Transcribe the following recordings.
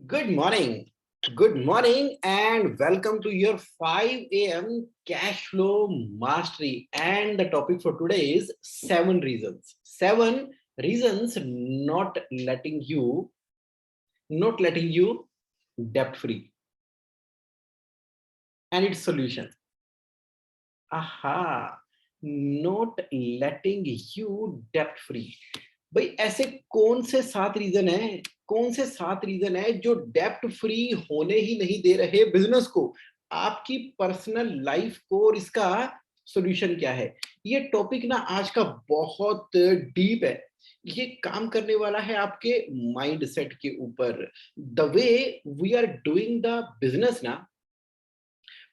Good morning, and welcome to your 5 a.m. cash flow mastery. And the topic for today is 7 reasons. 7 reasons not letting you debt free and its solution. Aha, not letting you debt free. भाई ऐसे कौन से 7 reason है जो डेप्ट free होने ही नहीं दे रहे business को, आपकी पर्सनल लाइफ को, और इसका सॉल्यूशन क्या है। ये टॉपिक ना आज का बहुत डीप है। ये काम करने वाला है आपके माइंडसेट के ऊपर। The way we are doing the business ना,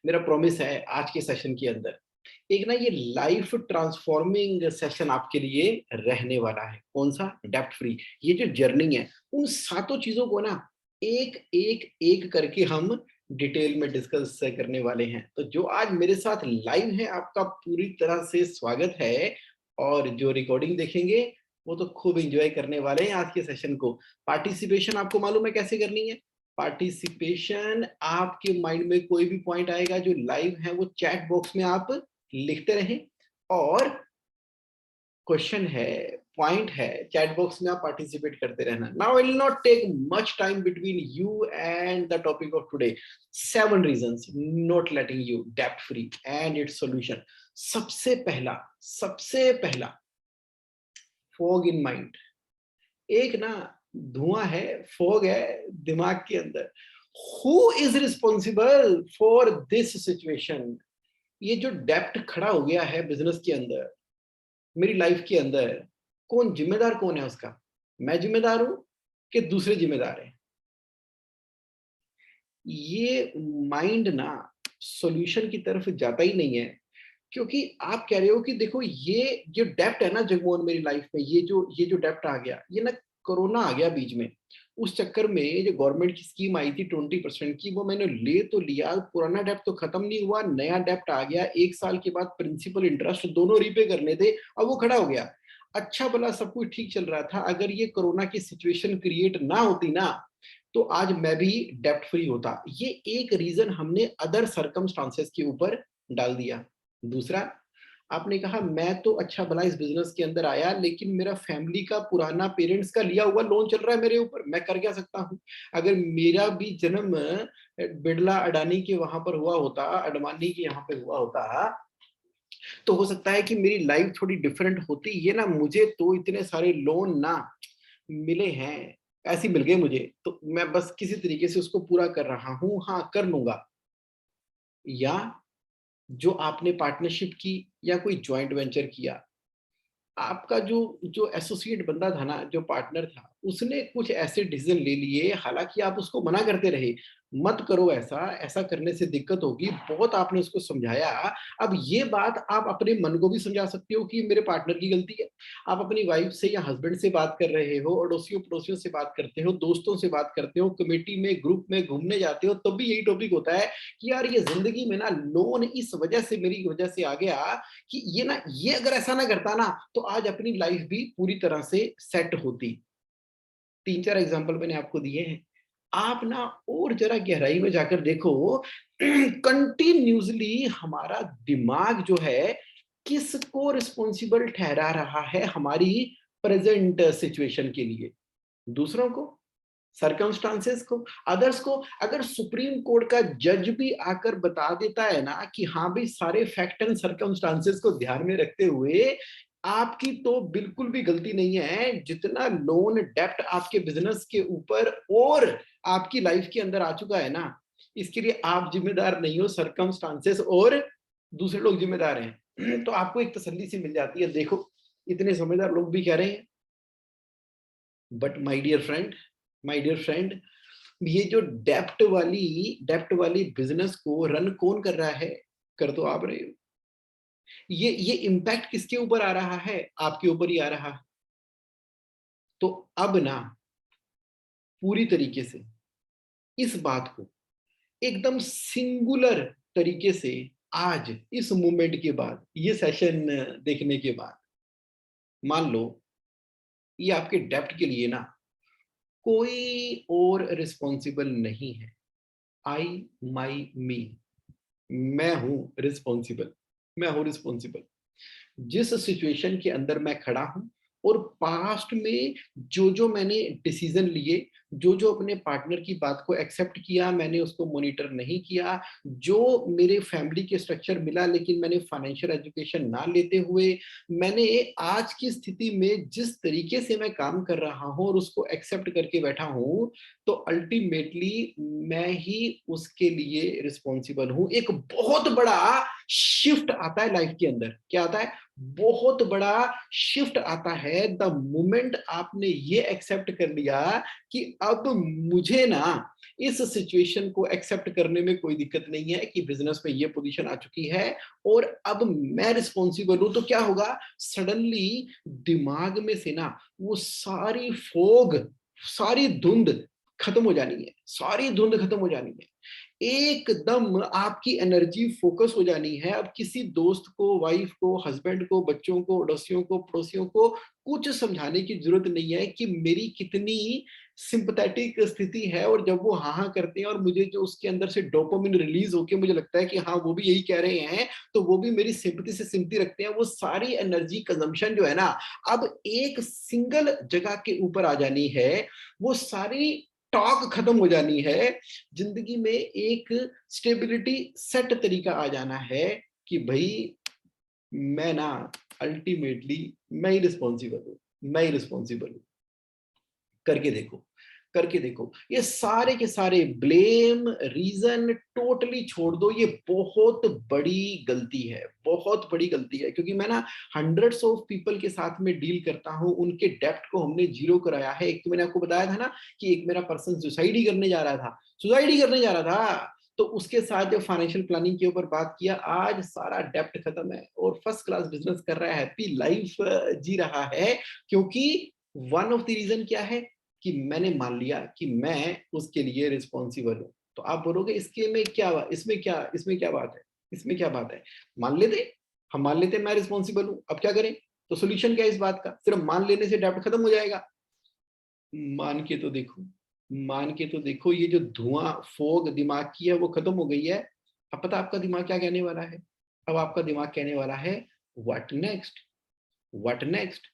मेरा प्रॉमिस है आज के सेशन के अंदर एक ना ये लाइफ ट्रांसफॉर्मिंग सेशन आपके लिए रहने वाला है। कौन सा? डेप्ट फ्री। ये जो जर्नी है, उन सातों चीजों को ना एक करके हम डिटेल में डिस्कस करने वाले हैं। तो जो आज मेरे साथ लाइव है, आपका पूरी तरह से स्वागत है। और जो रिकॉर्डिंग देखेंगे वो तो खूब एंजॉय करने वाले हैं आज के सेशन को। पार्टिसिपेशन आपको मालूम है कैसे करनी है। पार्टिसिपेशन, आपके माइंड में कोई भी पॉइंट आएगा जो लाइव है, वो चैट बॉक्स में आप लिखते रहें। और क्वेश्चन है, पॉइंट है, चैट बॉक्स में आप पार्टिसिपेट करते रहना। Now I will not take much time between you and the topic of today. 7 reasons not letting you डेप्ट फ्री एंड इट्स सॉल्यूशन। सबसे पहला फॉग इन माइंड। एक ना धुआं है, फॉग है दिमाग के अंदर। Who is responsible for this situation? ये जो डेप्ट खड़ा हो गया है बिजनेस के अंदर, मेरी लाइफ के अंदर, कौन है उसका? मैं जिम्मेदार हूं कि दूसरे जिम्मेदार हैं? ये माइंड ना सॉल्यूशन की तरफ जाता ही नहीं है। क्योंकि आप कह रहे हो कि देखो ये जो डेप्ट है ना जगमोहन, मेरी लाइफ में ये जो डेप्ट आ गया, ये ना कोरोना आ गया बीच में। उस चक्कर में जो गवर्नमेंट की स्कीम आई थी 20% की, वो मैंने ले तो लिया, पुराना डेप्ट तो खत्म नहीं हुआ, नया डेप्ट आ गया। 1 साल के बाद प्रिंसिपल इंटरेस्ट दोनों रीपे करने थे, अब वो खड़ा हो गया। अच्छा भला सब कुछ ठीक चल रहा था। अगर ये कोरोना की सिचुएशन क्रिएट ना होती ना, तो आज मैं भी डेप्ट फ्री होता। ये एक रीजन हमने अदर सर्कमस्टांसेस के ऊपर डाल दिया। दूसरा, आपने कहा मैं तो अच्छा भला इस बिजनेस के अंदर आया, लेकिन मेरा फैमिली का पुराना पेरेंट्स का लिया हुआ लोन चल रहा है मेरे ऊपर, मैं कर क्या सकता हूँ? अगर मेरा भी जन्म बिड़ला अडानी के वहां पर हुआ होता, अडवाणी के यहाँ पे हुआ होता, तो हो सकता है कि मेरी लाइफ थोड़ी डिफरेंट होती। ये ना, मुझे तो इतने सारे लोन ना मिले हैं, ऐसे ही मिल गए मुझे, तो मैं बस किसी तरीके से उसको पूरा कर रहा हूँ। हाँ, कर लूंगा। या जो आपने पार्टनरशिप की या कोई जॉइंट वेंचर किया, आपका जो जो एसोसिएट बंदा था ना, जो पार्टनर था, उसने कुछ ऐसे डिसीजन ले लिए, हालांकि आप उसको मना करते रहे, मत करो ऐसा, ऐसा करने से दिक्कत होगी, बहुत आपने उसको समझाया। अब ये बात आप अपने मन को भी समझा सकते हो कि मेरे पार्टनर की गलती है। आप अपनी वाइफ से या हस्बैंड से बात कर रहे हो, अड़ोसियों पड़ोसियों से बात करते हो, दोस्तों से बात करते हो, कमेटी में, ग्रुप में घूमने जाते हो, तब भी यही टॉपिक होता है कि यार ये जिंदगी में ना लोन इस वजह से, मेरी वजह से आ गया कि ये ना, ये अगर ऐसा ना करता ना, तो आज अपनी लाइफ भी पूरी तरह से सेट होती। 3-4 एग्जांपल मैंने आपको दिए हैं। आप ना और जरा गहराई में जाकर देखो, कंटिन्यूअसली हमारा दिमाग जो है, किसको रिस्पॉन्सिबल ठहरा रहा है हमारी प्रेजेंट सिचुएशन के लिए? दूसरों को, सर्कमस्टांसेस को, अदर्स को। अगर सुप्रीम कोर्ट का जज भी आकर बता देता है ना कि हाँ भाई, सारे फैक्ट एंड सर्कमस्टांसेस को ध्यान में रखते हुए आपकी तो बिल्कुल भी गलती नहीं है, जितना लोन डेप्ट आपके बिजनेस के ऊपर और आपकी लाइफ के अंदर आ चुका है ना, इसके लिए आप जिम्मेदार नहीं हो, सर्कमस्टांसेस और दूसरे लोग जिम्मेदार हैं। तो आपको एक तसल्ली सी मिल जाती है, देखो इतने समझदार लोग भी कह रहे हैं। बट माय डियर फ्रेंड, ये जो डेप्ट वाली बिजनेस को रन कौन कर रहा है? कर तो आप रहे हो। ये इम्पैक्ट किसके ऊपर आ रहा है? आपके ऊपर ही आ रहा है। तो अब ना पूरी तरीके से इस बात को एकदम सिंगुलर तरीके से, आज इस मूवमेंट के बाद, ये सेशन देखने के बाद, मान लो ये आपके डेप्ट के लिए ना कोई और रिस्पॉन्सिबल नहीं है। आई, माई, मी, मैं हूं रिस्पॉन्सिबल, मैं हूं रिस्पॉन्सिबल। जिस सिचुएशन के अंदर मैं खड़ा हूं और पास्ट में जो जो मैंने डिसीजन लिए, जो जो अपने पार्टनर की बात को एक्सेप्ट किया, मैंने उसको मॉनिटर नहीं किया, जो मेरे फैमिली के स्ट्रक्चर मिला लेकिन मैंने फाइनेंशियल एजुकेशन ना लेते हुए मैंने आज की स्थिति में जिस तरीके से मैं काम कर रहा हूं और उसको एक्सेप्ट करके बैठा हूं, तो अल्टीमेटली मैं ही उसके लिए रिस्पॉन्सिबल हूं। एक बहुत बड़ा शिफ्ट आता है लाइफ के अंदर। क्या आता है? बहुत बड़ा शिफ्ट आता है द मोमेंट आपने ये एक्सेप्ट कर लिया कि अब मुझे ना इस सिचुएशन को एक्सेप्ट करने में कोई दिक्कत नहीं है कि बिजनेस में ये पोजीशन आ चुकी है और अब मैं रिस्पॉन्सिबल हूं। तो क्या होगा? सडनली दिमाग में से ना वो सारी फोग, सारी धुंध खत्म हो जानी है, सारी धुंध खत्म हो जानी है। एकदम आपकी एनर्जी फोकस हो जानी है। अब किसी दोस्त को, वाइफ को, हस्बैंड को, बच्चों को, अड़ोसियों को, पड़ोसियों को कुछ समझाने की जरूरत नहीं है कि मेरी कितनी सिंपैथेटिक स्थिति है। और जब वो हाँ हाँ करते हैं और मुझे जो उसके अंदर से डोपामिन रिलीज होके मुझे लगता है कि हाँ वो भी यही कह रहे हैं, तो वो भी मेरी सिंपैथी से सिंपैथी रखते हैं। वो सारी एनर्जी कंजम्पशन जो है ना, अब एक सिंगल जगह के ऊपर आ जानी है। वो सारी टॉक खत्म हो जानी है। जिंदगी में एक स्टेबिलिटी सेट तरीका आ जाना है कि भाई मैं ना अल्टीमेटली मैं ही रिस्पॉन्सिबल हूं, मैं ही रिस्पॉन्सिबल हूं। करके देखो, करके देखो। ये सारे के सारे ब्लेम, रीजन टोटली छोड़ दो। ये बहुत बड़ी गलती है, बहुत बड़ी गलती है। क्योंकि मैं ना हंड्रेड्स ऑफ पीपल के साथ में डील करता हूं, उनके डेप्ट को हमने जीरो कराया है। एक तो मैंने आपको बताया था ना कि एक मेरा पर्सन सुसाइड ही करने जा रहा था, सुसाइड ही करने जा रहा था। तो उसके साथ जब फाइनेंशियल प्लानिंग के ऊपर बात किया, आज सारा डेप्ट खत्म है और फर्स्ट क्लास बिजनेस कर रहा है, हैप्पी लाइफ जी रहा है। क्योंकि वन ऑफ द रीजन क्या है कि मैंने मान लिया कि मैं उसके लिए रिस्पॉन्सिबल हूं। तो आप बोलोगे इसके में क्या, इसमें क्या बात है, इसमें क्या बात है? मान लेते, हम मान लेते मैं रिस्पॉन्सिबल हूं, अब क्या करें? तो सोल्यूशन क्या है इस बात का? सिर्फ मान लेने से डेब्ट खत्म हो जाएगा? मान के तो देखो, मान के तो देखो। ये जो धुआं फोग दिमाग की है वो खत्म हो गई है। अब पता आपका दिमाग क्या कहने वाला है? अब आपका दिमाग कहने वाला है व्हाट नेक्स्ट, व्हाट नेक्स्ट।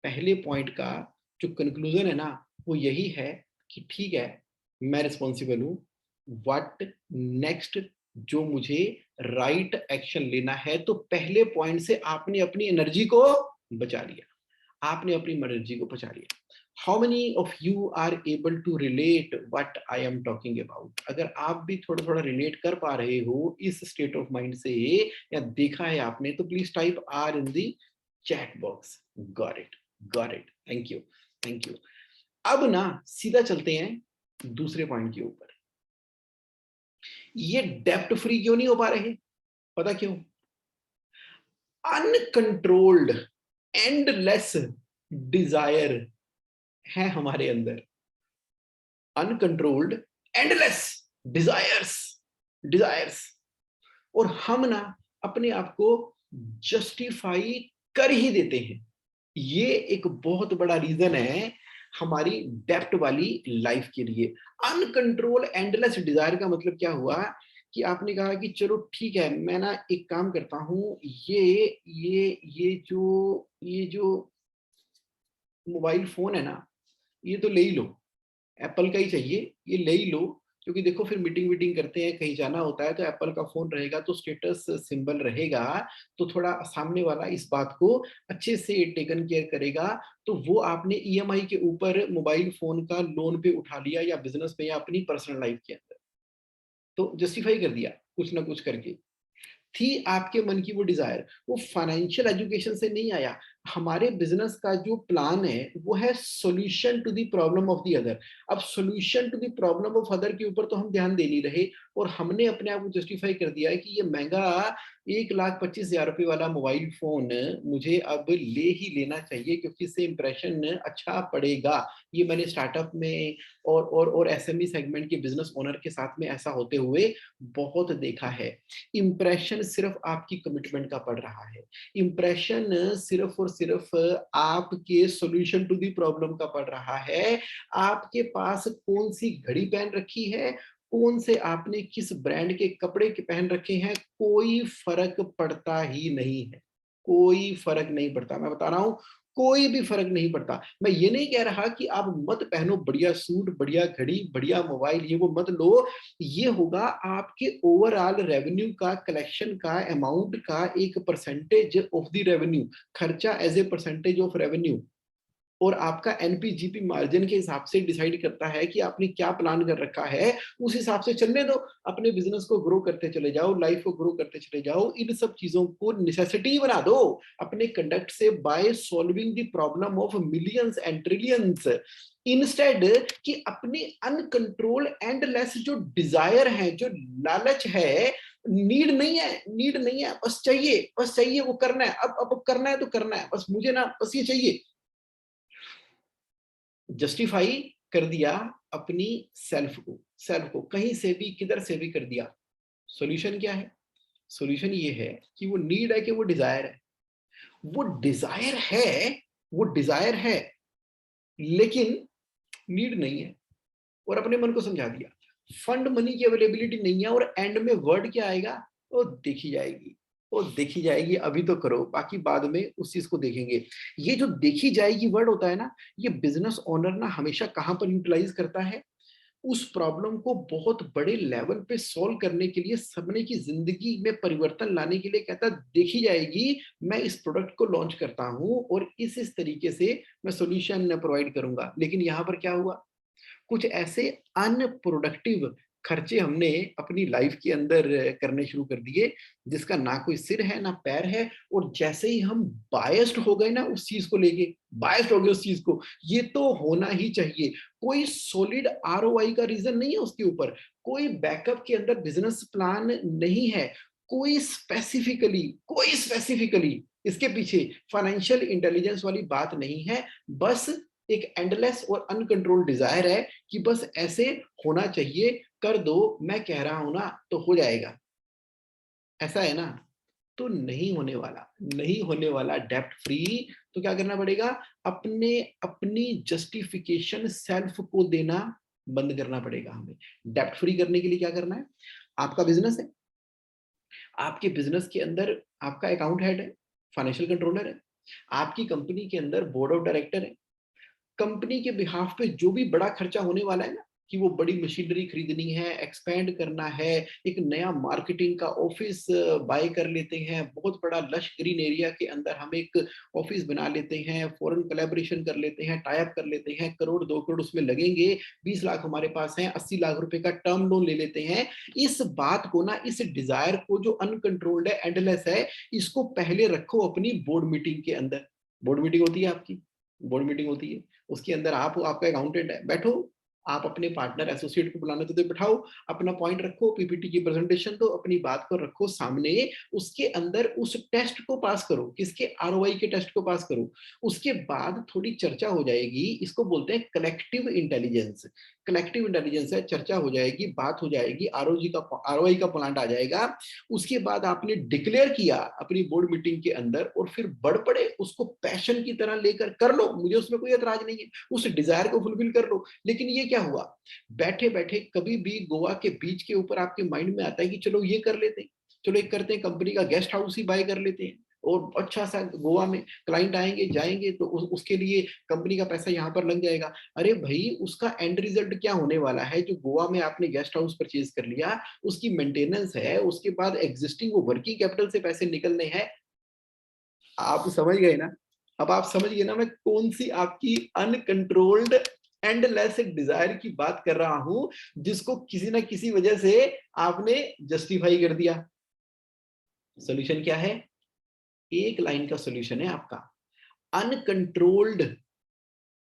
पहले पॉइंट का जो कंक्लूजन है ना, वो यही है कि ठीक है मैं रिस्पॉन्सिबल हूं। व्हाट नेक्स्ट, जो मुझे राइट एक्शन लेना है। तो पहले पॉइंट से आपने अपनी एनर्जी को बचा लिया, आपने अपनी एनर्जी को बचा लिया। How many of you are able to relate what I am talking about? अगर आप भी थोड़ा थोड़ा रिलेट कर पा रहे हो इस स्टेट ऑफ माइंड से, या देखा है आपने, तो please type R in the chat box. Got it, got it, thank you, thank you. अब ना सीधा चलते हैं दूसरे पॉइंट के ऊपर। ये डेप्ट फ्री क्यों नहीं हो पा रहे? पता क्यों? अनकंट्रोल्ड एंडलेस डिजायर है हमारे अंदर। Uncontrolled endless desires, desires. और हम ना अपने आप को जस्टिफाई कर ही देते हैं। ये एक बहुत बड़ा रीजन है हमारी डेप्ट वाली लाइफ के लिए। अनकंट्रोल एंडलेस डिजायर का मतलब क्या हुआ कि आपने कहा कि चलो ठीक है मैं ना एक काम करता हूं, ये जो मोबाइल फोन है ना, ये तो ले ही लो, एप्पल का ही चाहिए, ये ले ही लो। क्योंकि देखो फिर मीटिंग वीटिंग करते हैं, कहीं जाना होता है तो एप्पल का फोन रहेगा तो स्टेटस सिंबल रहेगा, तो थोड़ा सामने वाला इस बात को अच्छे से टेकन केयर करेगा। तो वो आपने ईएमआई के ऊपर मोबाइल फोन का लोन पे उठा लिया, या बिजनेस में, या अपनी पर्सनल लाइफ के अंदर, तो जस्टिफाई कर दिया कुछ ना कुछ करके। थी आपके मन की वो डिजायर, वो फाइनेंशियल एजुकेशन से नहीं आया। हमारे बिजनेस का जो प्लान है वो है solution to the problem of the other. अब solution to the problem of other के ऊपर तो हम ध्यान दे नहीं रहे, और हमने अपने आप को जस्टिफाई कर दिया है कि ये महंगा 1,25,000 रुपए वाला मोबाइल फोन मुझे अब ले ही लेना चाहिए क्योंकि इससे इंप्रेशन अच्छा पड़ेगा। ये मैंने स्टार्टअप में और एसएमई सेगमेंट के बिजनेस ओनर के साथ में ऐसा होते हुए बहुत देखा है। इंप्रेशन सिर्फ आपकी कमिटमेंट का पड़ रहा है। इंप्रेशन सिर्फ और सिर्फ आपके सॉल्यूशन टू दी प्रॉब्लम का पड़ रहा है। आपके पास कौन सी घड़ी पहन रखी है, कौन से आपने किस ब्रांड के कपड़े के पहन रखे हैं, कोई फर्क पड़ता ही नहीं है। कोई फर्क नहीं पड़ता, मैं बता रहा हूं, कोई भी फर्क नहीं पड़ता। मैं ये नहीं कह रहा कि आप मत पहनो बढ़िया सूट, बढ़िया घड़ी, बढ़िया मोबाइल, ये वो मत लो। ये होगा आपके ओवरऑल रेवेन्यू का, कलेक्शन का, अमाउंट का एक परसेंटेज ऑफ द रेवेन्यू, खर्चा as a percentage of revenue. और आपका एनपीजीपी मार्जिन के हिसाब से डिसाइड करता है कि आपने क्या प्लान कर रखा है, उस हिसाब से चलने दो। अपने बिजनेस को ग्रो करते चले जाओ, लाइफ को ग्रो करते चले जाओ। इन सब चीजों को नेसेसिटी बना दो अपने कंडक्ट से, by solving the problem of millions and trillions, instead कि अपने अनकंट्रोल एंडलेस जो डिजायर है, जो लालच है, नीड नहीं है, नीड नहीं है, बस चाहिए, बस चाहिए, वो करना है, अब करना है तो करना है, बस मुझे ना बस ये चाहिए। जस्टिफाई कर दिया अपनी सेल्फ को कहीं से भी, किधर से भी कर दिया। सॉल्यूशन क्या है? सॉल्यूशन ये है कि वो नीड है कि वो डिजायर है। वो डिजायर है, वो डिजायर है, लेकिन नीड नहीं है। और अपने मन को समझा दिया फंड मनी की अवेलेबिलिटी नहीं है, और एंड में वर्ड क्या आएगा? वो देखी जाएगी, वो देखी जाएगी, अभी तो करो, बाकी बाद में उस चीज को देखेंगे। ये जो देखी जाएगी वर्ड होता है ना, ये बिजनेस ओनर ना हमेशा कहां पर यूटिलाइज करता है? उस प्रॉब्लम को बहुत बड़े लेवल पे सॉल्व करने के लिए, सबने की जिंदगी में परिवर्तन लाने के लिए कहता है देखी जाएगी, मैं इस प्रोडक्ट को लॉन्च करता हूं और इस तरीके से मैं सॉल्यूशन प्रोवाइड करूंगा। लेकिन यहां पर क्या हुआ? कुछ ऐसे अनप्रोडक्टिव खर्चे हमने अपनी लाइफ के अंदर करने शुरू कर दिए, जिसका ना कोई सिर है ना पैर है। और जैसे ही हम बायस्ड हो गए ना उस चीज को लेके, बायस्ड हो गए उस चीज को, ये तो होना ही चाहिए। कोई सॉलिड आरओआई का रीजन नहीं है उसके ऊपर, कोई बैकअप के अंदर बिजनेस प्लान नहीं है, कोई स्पेसिफिकली इसके पीछे फाइनेंशियल इंटेलिजेंस वाली बात नहीं है। बस एक एंडलेस और अनकंट्रोल डिजायर है कि बस ऐसे होना चाहिए, कर दो, मैं कह रहा हूं ना तो हो जाएगा। ऐसा है ना? तो नहीं होने वाला, नहीं होने वाला डेप्ट फ्री। तो क्या करना पड़ेगा? अपने अपनी जस्टिफिकेशन सेल्फ को देना बंद करना पड़ेगा हमें। डेप्ट फ्री करने के लिए क्या करना है? आपका बिजनेस है, आपके बिजनेस के अंदर आपका अकाउंट हेड है, फाइनेंशियल कंट्रोलर है, आपकी कंपनी के अंदर बोर्ड ऑफ डायरेक्टर है। कंपनी के बिहाफ पे जो भी बड़ा खर्चा होने वाला है ना, कि वो बड़ी मशीनरी खरीदनी है, एक्सपेंड करना है, एक नया मार्केटिंग का ऑफिस बाय कर लेते हैं, बहुत बड़ा लश ग्रीन एरिया के अंदर हम एक ऑफिस बना लेते हैं, फॉरेन कोलैबोरेशन कर लेते हैं, टाई अप कर लेते हैं, करोड़ 2 करोड़ उसमें लगेंगे, 20 लाख हमारे पास है, 80 लाख रुपए का टर्म लोन ले लेते हैं। इस बात को ना, इस डिजायर को जो अनकंट्रोल्ड है, एंडलेस है, इसको पहले रखो अपनी बोर्ड मीटिंग के अंदर। बोर्ड मीटिंग होती है आपकी, बोर्ड मीटिंग होती है, उसके अंदर आप हो, आपका अकाउंटेंट है, बैठो, आप अपने पार्टनर एसोसिएट को बुलाने तो बिठाओ, अपना पॉइंट रखो, पीपीटी की प्रेजेंटेशन दो, अपनी बात को रखो सामने, उसके अंदर उस टेस्ट को पास करो, किसके? आरओआई के टेस्ट को पास करो। उसके बाद थोड़ी चर्चा हो जाएगी, इसको बोलते हैं कलेक्टिव इंटेलिजेंस। कलेक्टिव इंटेलिजेंस है, चर्चा हो जाएगी, बात हो जाएगी, आरओआई का प्लान आ जाएगा। उसके बाद आपने डिक्लेयर किया अपनी बोर्ड मीटिंग के अंदर, और फिर बढ़ पड़े उसको पैशन की तरह लेकर कर लो, मुझे उसमें कोई एतराज नहीं है, उस डिजायर को फुलफिल कर लो। लेकिन ये क्या हुआ? बैठे बैठे कभी भी गोवा के बीच के ऊपर आपके माइंड में आता है कि चलो ये कर लेते हैं, चलो एक करते हैं, कंपनी का गेस्ट हाउस ही बाय कर लेते हैं, और अच्छा सा गोवा में क्लाइंट आएंगे जाएंगे तो उसके लिए कंपनी का पैसा यहाँ पर लग जाएगा। अरे भाई, उसका एंड रिजल्ट क्या होने वाला है? जो गोवा में आपने गेस्ट हाउस परचेज कर लिया, उसकी मेंटेनेंस है, उसके बाद एग्जिस्टिंग वो वर्किंग कैपिटल से पैसे निकलने हैं। आप समझ गए ना? अब आप समझ गए ना मैं कौन सी आपकी अनकंट्रोल्ड एंडलेस डिजायर की बात कर रहा हूं, जिसको किसी ना किसी वजह से आपने जस्टिफाई कर दिया। सॉल्यूशन क्या है? एक लाइन का सॉल्यूशन है आपका। अनकंट्रोल्ड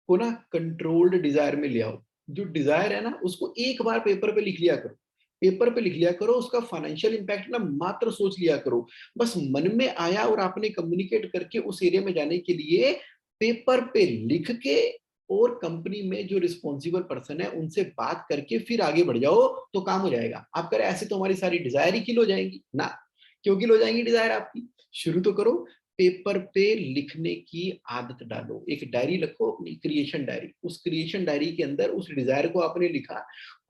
को ना कंट्रोल्ड डिजायर में ले आओ। जो डिजायर है ना, उसको एक बार पेपर पे लिख लिया करो, पेपर पे लिख लिया करो, उसका फाइनेंशियल इंपैक्ट ना मात्र सोच लिया करो। बस मन में आया और आपने कम्युनिकेट करके उस एरिया में जाने के लिए पेपर पे लिख के और कंपनी में जो रिस्पॉन्सिबल पर्सन है उनसे बात करके फिर आगे बढ़ जाओ, तो काम हो जाएगा। आप कह रहे ऐसे तो हमारी सारी डिजायर ही किल हो जाएंगी ना। क्यों किल हो जाएंगी डिजायर आपकी? शुरू तो करो, पेपर पे लिखने की आदत डालो। एक डायरी रखो, अपनी क्रिएशन डायरी। उस क्रिएशन डायरी के अंदर उस डिजायर को आपने लिखा।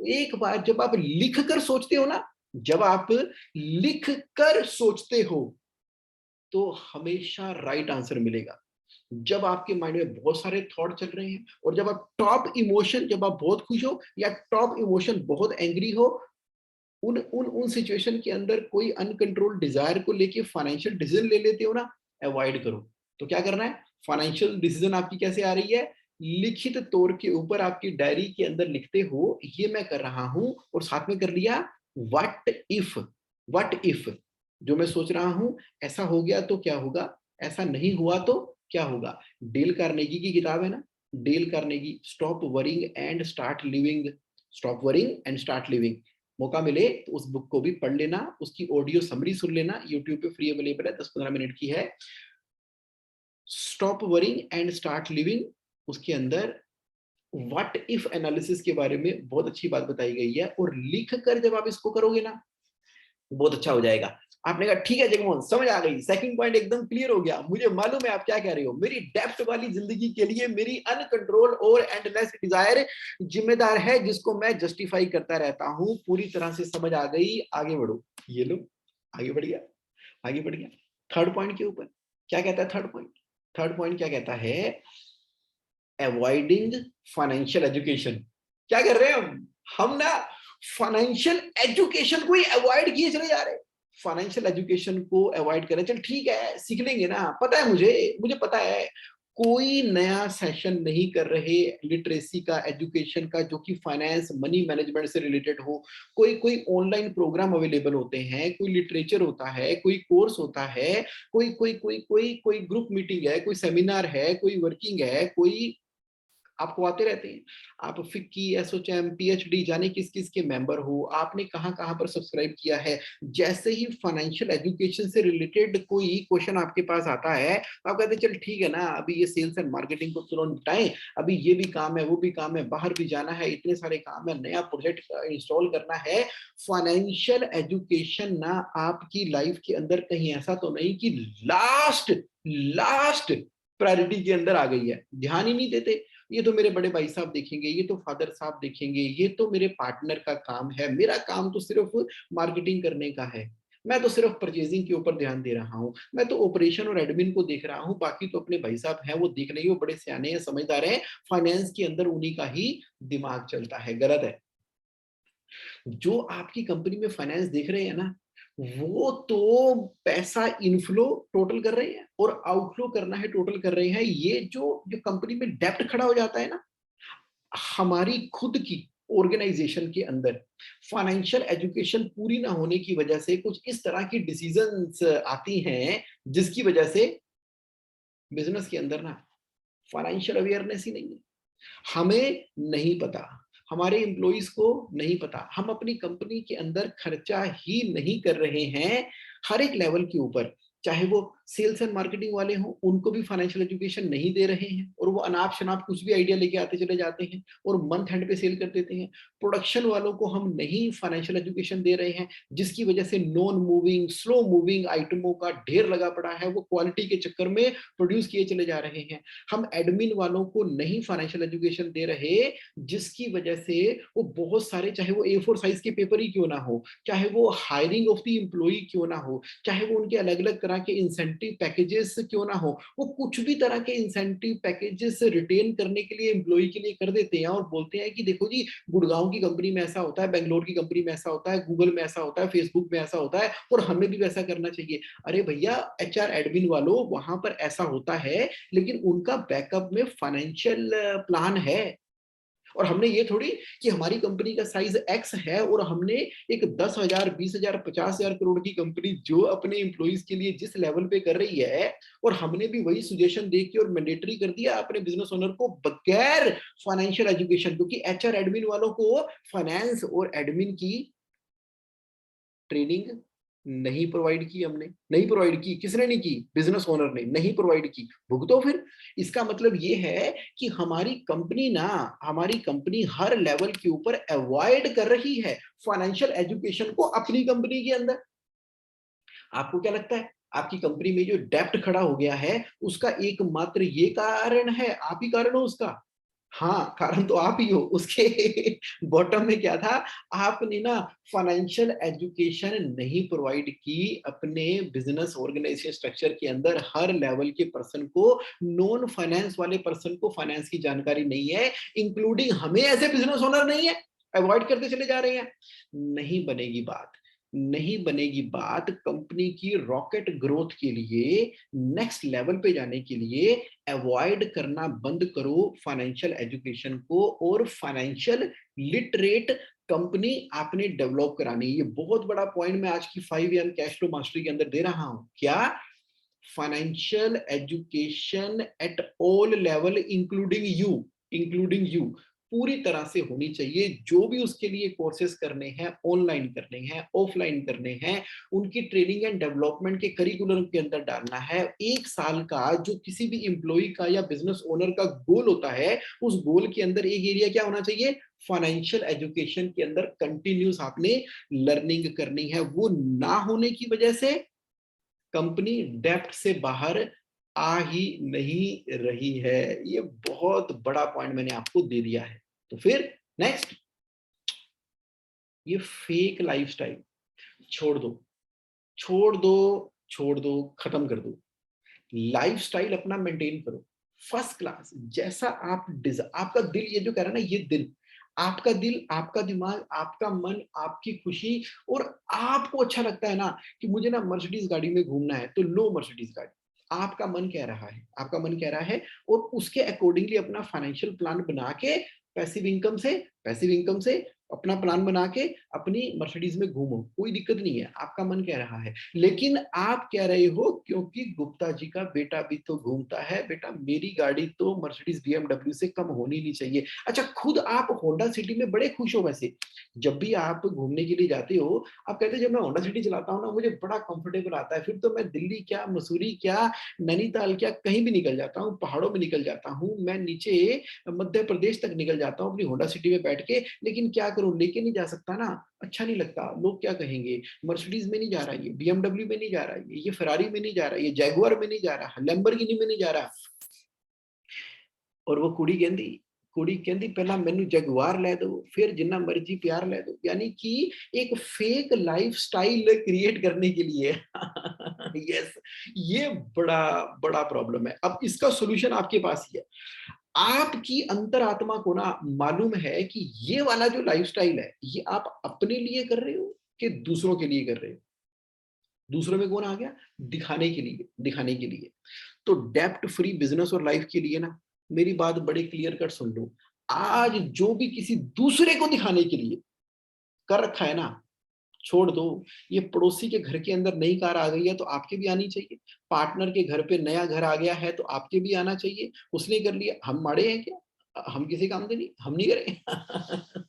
एक बार जब आप लिख कर सोचते हो ना, जब आप लिख कर सोचते हो तो हमेशा राइट आंसर मिलेगा। जब आपके माइंड में बहुत सारे थॉट चल रहे हैं और जब आप टॉप इमोशन, जब आप बहुत खुश हो या टॉप इमोशन बहुत एंग्री हो, उन उन उन सिचुएशन के अंदर कोई अनकंट्रोल्ड डिजायर को लेके फाइनेंशियल डिसीजन ले लेते हो ना, अवॉइड करो। तो क्या करना है? फाइनेंशियल डिसीजन आपकी कैसे आ रही है? लिखित तौर के ऊपर आपकी डायरी के अंदर लिखते हो, ये मैं कर रहा हूं, और साथ में कर लिया व्हाट इफ। व्हाट इफ जो मैं सोच रहा हूं, ऐसा हो गया तो क्या होगा, ऐसा नहीं हुआ तो क्या होगा। डेल कार्नेगी की किताब है ना, Dale Carnegie, stop worrying and start living. Stop worrying and start living. मौका मिले तो उस बुक को भी पढ़ लेना, उसकी ऑडियो समरी सुन लेना, यूट्यूब पे फ्री अवेलेबल है, 10-15 मिनट की है। Stop worrying and start living, उसके अंदर व्हाट इफ एनालिसिस के बारे में बहुत अच्छी बात बताई गई है, और लिख कर जब आप इसको करोगे ना, बहुत अच्छा हो जाएगा। आपने कहा ठीक है जगमोहन, समझ आ गई, सेकंड पॉइंट एकदम क्लियर हो गया, मुझे मालूम है आप क्या कह रहे हो। मेरी डेप्थ वाली जिंदगी के लिए मेरी अनकंट्रोल और एंडलेस डिजायर जिम्मेदार है, जिसको मैं जस्टिफाई करता रहता हूं। पूरी तरह से समझ आ गई, आगे बढ़ो। ये लो, आगे बढ़ गया, आगे बढ़ गया। थर्ड पॉइंट के ऊपर क्या कहता है? थर्ड पॉइंट, थर्ड पॉइंट क्या कहता है? Avoiding financial education. क्या कर रहे हैं हम ना फाइनेंशियल एजुकेशन को ही अवॉइड किए चले जा रहे हैं। फाइनेंशियल एजुकेशन को अवॉइड करें, चल ठीक है सीख लेंगे ना, पता है मुझे, मुझे पता है। कोई नया सेशन नहीं कर रहे लिटरेसी का, एजुकेशन का, जो कि फाइनेंस मनी मैनेजमेंट से रिलेटेड हो। कोई कोई ऑनलाइन प्रोग्राम अवेलेबल होते हैं, कोई लिटरेचर होता है, कोई कोर्स होता है, कोई कोई कोई कोई कोई ग्रुप मीटिंग है, कोई सेमिनार है, कोई वर्किंग है, कोई आपको आते रहते हैं। आप फिक्की, एसोचैम, पीएचडी, जाने किस किस के मेंबर हो, आपने कहाँ कहाँ पर सब्सक्राइब किया है। जैसे ही फाइनेंशियल एजुकेशन से रिलेटेड कोई क्वेश्चन आपके पास आता है, तो आप कहते हैं चल ठीक है ना, अभी ये सेल्स एंड मार्केटिंग को चलो निपटाएं, अभी ये भी काम है, वो भी काम है, बाहर भी जाना है, इतने सारे काम है, नया प्रोजेक्ट इंस्टॉल करना है। फाइनेंशियल एजुकेशन ना आपकी लाइफ के अंदर कहीं ऐसा तो नहीं कि लास्ट लास्ट प्रायोरिटी के अंदर आ गई है, ध्यान ही नहीं देते। ये तो मेरे बड़े भाई साहब देखेंगे, ये तो फादर साहब देखेंगे, ये तो मेरे पार्टनर का काम है, मेरा काम तो सिर्फ मार्केटिंग करने का है, मैं तो सिर्फ परचेजिंग के ऊपर ध्यान दे रहा हूँ, मैं तो ऑपरेशन और एडमिन को देख रहा हूँ, बाकी तो अपने भाई साहब हैं वो देख लेंगे, वो बड़े सियाने हैं, समझदार हैं, फाइनेंस के अंदर उन्हीं का ही दिमाग चलता है। गलत है। जो आपकी कंपनी में फाइनेंस देख रहे हैं ना, वो तो पैसा इनफ्लो टोटल कर रहे हैं और आउटफ्लो करना है टोटल कर रहे हैं। ये जो जो कंपनी में डेप्ट खड़ा हो जाता है ना, हमारी खुद की ऑर्गेनाइजेशन के अंदर फाइनेंशियल एजुकेशन पूरी ना होने की वजह से कुछ इस तरह की डिसीजंस आती हैं, जिसकी वजह से बिजनेस के अंदर ना फाइनेंशियल अवेयरनेस ही नहीं है। हमें नहीं पता, हमारे एम्प्लॉइज को नहीं पता, हम अपनी कंपनी के अंदर खर्चा ही नहीं कर रहे हैं हर एक लेवल के ऊपर। चाहे वो सेल्स एंड मार्केटिंग वाले हों, उनको भी फाइनेंशियल एजुकेशन नहीं दे रहे हैं, और वो अनाप शनाप कुछ भी आइडिया लेके आते चले जाते हैं और मंथ एंड पे सेल कर देते हैं। प्रोडक्शन वालों को हम नहीं फाइनेंशियल एजुकेशन दे रहे हैं, जिसकी वजह से नॉन मूविंग, स्लो मूविंग आइटमों का ढेर लगा पड़ा है, वो क्वालिटी के चक्कर में प्रोड्यूस किए चले जा रहे हैं। हम एडमिन वालों को नहीं फाइनेंशियल एजुकेशन दे रहे, जिसकी वजह से वो बहुत सारे, चाहे वो A4 साइज के पेपर ही क्यों ना हो, चाहे वो हायरिंग ऑफ द एम्प्लॉई क्यों ना हो, चाहे वो उनके अलग अलग तरह के इंसेंटिव पैकेजेस क्यों ना हो, वो कुछ भी तरह के इंसेंटिव पैकेजेस रिटेन करने के लिए एम्प्लॉई के लिए कर देते हैं और बोलते हैं कि देखो जी, गुड़गांव की कंपनी में ऐसा होता है, बेंगलोर की कंपनी में ऐसा होता है, गूगल में ऐसा होता है, फेसबुक में ऐसा होता है, और हमें भी वैसा करना चाहिए। अरे भैया, HR एडमिन वालों, वहां पर ऐसा होता है, लेकिन उनका बैकअप में फाइनेंशियल प्लान है। और हमने ये थोड़ी कि हमारी कंपनी का साइज X है और हमने एक 10,000, 20,000, 50,000 करोड़ की कंपनी जो अपने एम्प्लॉइज के लिए जिस लेवल पे कर रही है, और हमने भी वही सुजेशन दे के और मैंडेटरी कर दिया अपने बिजनेस ओनर को बगैर फाइनेंशियल एजुकेशन, क्योंकि HR एडमिन वालों को फाइनेंस और एडमिन की ट्रेनिंग नहीं प्रोवाइड की हमने, नहीं प्रोवाइड की, किसने नहीं की? बिजनेस ओनर ने नहीं प्रोवाइड की। भुगतो फिर। इसका मतलब ये है कि हमारी कंपनी हर लेवल के ऊपर अवॉइड कर रही है फाइनेंशियल एजुकेशन को अपनी कंपनी के अंदर। आपको क्या लगता है? आपकी कंपनी में जो डेब्ट खड़ा हो गया है, उसका एकमात्र ये कारण है, आप ही कारण हो उसका। हाँ, कारण तो आप ही हो। उसके बॉटम में क्या था? आपने ना फाइनेंशियल एजुकेशन नहीं प्रोवाइड की अपने बिज़नेस ऑर्गेनाइजेशन स्ट्रक्चर के अंदर हर लेवल के पर्सन को, नॉन फाइनेंस वाले पर्सन को फाइनेंस की जानकारी नहीं है, इंक्लूडिंग हमें एज़ ए बिज़नेस ओनर नहीं है। अवॉइड करते चले जा रहे हैं। नहीं बनेगी बात। नहीं बनेगी बात कंपनी की रॉकेट ग्रोथ के लिए, नेक्स्ट लेवल पे जाने के लिए अवॉइड करना बंद करो फाइनेंशियल एजुकेशन को और फाइनेंशियल लिटरेट कंपनी आपने डेवलप करानी है। ये बहुत बड़ा पॉइंट मैं आज की 5 कैश फ्लो मास्टरी के अंदर दे रहा हूं। क्या? Financial education at all level including you पूरी तरह से होनी चाहिए। जो भी उसके लिए कोर्सेज करने हैं, ऑनलाइन करने हैं, ऑफलाइन करने हैं, उनकी ट्रेनिंग एंड डेवलपमेंट के करिकुलम के अंदर डालना है। 1 साल का जो किसी भी एम्प्लॉय का या बिजनेस ओनर का गोल होता है, उस गोल के अंदर एक एरिया क्या होना चाहिए? फाइनेंशियल एजुकेशन के अंदर कंटिन्यूस आपने लर्निंग करनी है। वो ना होने की वजह से कंपनी डेप्ट से बाहर आ ही नहीं रही है। ये बहुत बड़ा पॉइंट मैंने आपको दे दिया है। तो फिर नेक्स्ट, ये फेक लाइफस्टाइल छोड़ दो, छोड़ दो, छोड़ दो, खत्म कर दो। लाइफस्टाइल अपना मेंटेन करो फर्स्ट क्लास, जैसा आप आपका दिल ये जो कह रहा है ना, ये दिल, आपका दिल, आपका दिमाग, आपका मन, आपकी खुशी, और आपको अच्छा लगता है ना कि मुझे ना मर्सिडीज गाड़ी में घूमना है, तो लो मर्सिडीज गाड़ी। आपका मन कह रहा है, आपका मन कह रहा है, और उसके अकॉर्डिंगली अपना फाइनेंशियल प्लान बना के पैसिव इनकम से अपना प्लान बना के अपनी मर्सिडीज में घूमो, कोई दिक्कत नहीं है। आपका मन कह रहा है, लेकिन आप कह रहे हो क्योंकि गुप्ता जी का बेटा भी तो घूमता है, बेटा मेरी गाड़ी तो मर्सिडीज बीएमडब्ल्यू से कम होनी नहीं चाहिए। अच्छा, खुद आप होंडा सिटी में बड़े खुश हो वैसे, जब भी आप घूमने के लिए जाते हो, आप कहते हैं जब मैं होंडा सिटी चलाता हूँ ना, मुझे बड़ा कंफर्टेबल आता है, फिर तो मैं दिल्ली क्या, मसूरी क्या, नैनीताल क्या, कहीं भी निकल जाता हूँ, पहाड़ों में निकल जाता हूँ, मैं नीचे मध्य प्रदेश तक निकल जाता हूँ अपनी होंडा सिटी में बैठ के। लेकिन क्या करूं, लेके नहीं जा सकता ना, अच्छा नहीं लगता, लोग क्या कहेंगे, मर्सिडीज में नहीं जा रहा, ये बीएमडब्ल्यू में नहीं जा रहा, ये फरारी में नहीं जा रहा, ये जैगुआर में नहीं जा रहा, लैम्बोर्गिनी में नहीं जा रहा। और वो कुड़ी कहती पहला मैनू जगुआर लै दो, फिर जिन्ना मर्जी प्यार लै दो। यानी कि एक फेक लाइफ स्टाइल क्रिएट करने के लिए यस, ये बड़ा बड़ा प्रॉब्लम है। अब इसका सोल्यूशन आपके पास ही है। आपकी अंतरात्मा को ना मालूम है कि ये वाला जो लाइफस्टाइल है, ये आप अपने लिए कर रहे हो कि दूसरों के लिए कर रहे हो। दूसरों में कौन आ गया? दिखाने के लिए, दिखाने के लिए। तो डेप्ट फ्री बिजनेस और लाइफ के लिए ना, मेरी बात बड़े क्लियर कट सुन लो। आज जो भी किसी दूसरे को दिखाने के लिए कर रखा है ना, छोड़ दो। ये पड़ोसी के घर के अंदर नई कार आ गई है तो आपके भी आनी चाहिए, पार्टनर के घर पे नया घर आ गया है तो आपके भी आना चाहिए। उसने कर लिया, हम माड़े हैं क्या? हम किसी काम के नहीं, हम नहीं करें।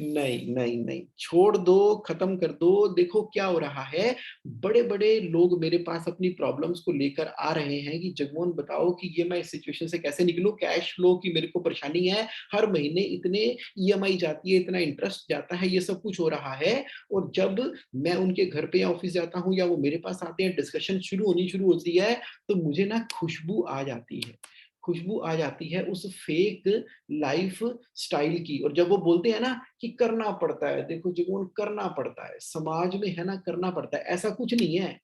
नहीं नहीं नहीं, छोड़ दो, खत्म कर दो। देखो क्या हो रहा है, बड़े बड़े लोग मेरे पास अपनी प्रॉब्लम्स को लेकर आ रहे हैं कि जगमोहन बताओ कि ये मैं इस सिचुएशन से कैसे निकलूं, कैश फ्लो की मेरे को परेशानी है, हर महीने इतने ईएमआई जाती है, इतना इंटरेस्ट जाता है, ये सब कुछ हो रहा है। और जब मैं उनके घर पे या ऑफिस जाता हूँ या वो मेरे पास आते हैं, डिस्कशन शुरू होती है, तो मुझे ना खुशबू आ जाती है, खुशबू आ जाती है उस फेक लाइफ स्टाइल की। और जब वो बोलते हैं ना कि करना पड़ता है, देखो जीवन करना पड़ता है, समाज में है ना, करना पड़ता है, ऐसा कुछ नहीं है।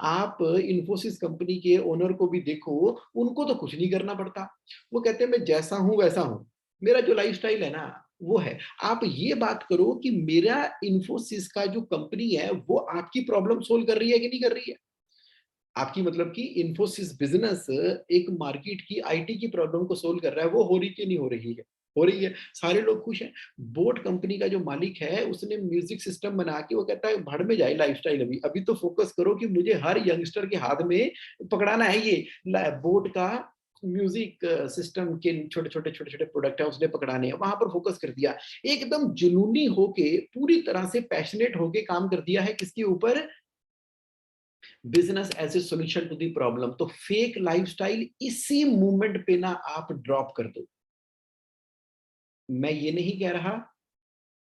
आप इन्फोसिस कंपनी के ओनर को भी देखो, उनको तो कुछ नहीं करना पड़ता। वो कहते हैं मैं जैसा हूं वैसा हूं, मेरा जो लाइफस्टाइल है ना वो है। आप ये बात करो कि मेरा इन्फोसिस का जो कंपनी है वो आपकी प्रॉब्लम सोल्व कर रही है कि नहीं कर रही है? आपकी मतलब कि इन्फोसिस बिजनेस एक मार्केट की आईटी की प्रॉब्लम को सोल्व कर रहा है, वो हो रही कि नहीं हो रही है? हो रही है, सारे लोग खुश हैं। बोट कंपनी का जो मालिक है, उसने म्यूजिक सिस्टम बना के वो कहता है भाड़ में जाए लाइफस्टाइल, अभी अभी तो फोकस करो कि मुझे हर यंगस्टर के हाथ में पकड़ाना है ये बोट का म्यूजिक सिस्टम के छोटे छोटे प्रोडक्ट है उसने पकड़ाने हैं, वहां पर फोकस कर दिया। एकदम जुनूनी होके पूरी तरह से पैशनेट होके काम कर दिया है किसके ऊपर, business as a solution to the problem. तो फेक लाइफस्टाइल इसी मूवमेंट पे ना आप ड्रॉप कर दो। मैं ये नहीं कह रहा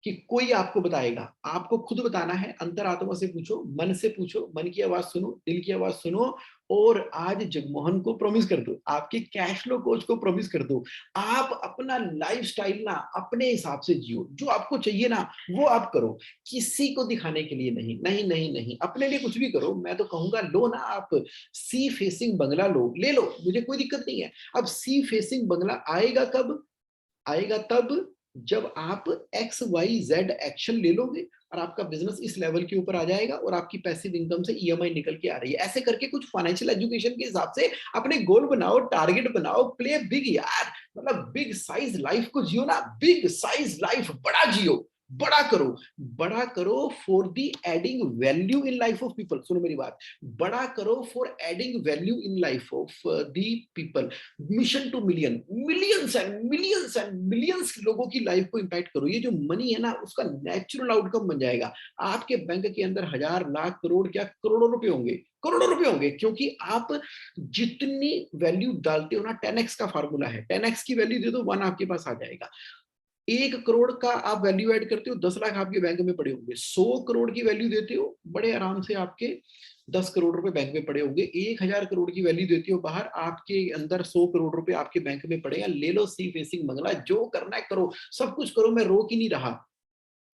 कि कोई आपको बताएगा, आपको खुद बताना है। अंतरात्मा से पूछो, मन से पूछो, मन की आवाज सुनो, दिल की आवाज सुनो। और आज जगमोहन को प्रॉमिस कर दो, आपके कैश फ्लो कोच को प्रॉमिस कर दो, आप अपना लाइफस्टाइल ना अपने हिसाब से जियो, जो आपको चाहिए ना वो आप करो, किसी को दिखाने के लिए नहीं। नहीं नहीं नहीं, अपने लिए कुछ भी करो। मैं तो कहूंगा लो ना आप सी फेसिंग बंगला लो, ले लो, मुझे कोई दिक्कत नहीं है। अब सी फेसिंग बंगला आएगा कब, आएगा तब जब आप एक्स वाई जेड एक्शन ले लोगे और आपका बिजनेस इस लेवल के ऊपर आ जाएगा और आपकी पैसिव इनकम से ईएमआई निकल के आ रही है। ऐसे करके कुछ फाइनेंशियल एजुकेशन के हिसाब से अपने गोल बनाओ, टारगेट बनाओ, प्ले बिग यार। मतलब बिग साइज लाइफ को जियो ना, बिग साइज लाइफ, बड़ा जियो, बड़ा करो। बड़ा करो for the adding value in life of people. सुनो मेरी बात, बड़ा करो for adding value in life of the people. Mission two million, millions and millions लोगों की लाइफ को इंपैक्ट करो। ये जो मनी है ना उसका नेचुरल आउटकम बन जाएगा। आपके बैंक के अंदर हजार लाख करोड़ क्या करोड़ों रुपए होंगे, करोड़ों रुपए होंगे, क्योंकि आप जितनी वैल्यू डालते हो ना, 10x का फार्मूला है, 10x की वैल्यू दे दो 1 आपके पास आ जाएगा। 1 करोड़ का आप वैल्यू ऐड करते हो, 10 लाख आपके बैंक में पड़े होंगे। 100 करोड़ की वैल्यू देते हो, बड़े आराम से आपके 10 करोड़ रुपए बैंक में पड़े होंगे। 1,000 करोड़ की वैल्यू देती हो बाहर, आपके अंदर 100 करोड़ रुपए आपके बैंक में पड़ेगा। ले लो सी फेसिंग बंगला, जो करना है करो, सब कुछ करो, मैं रोक ही नहीं रहा।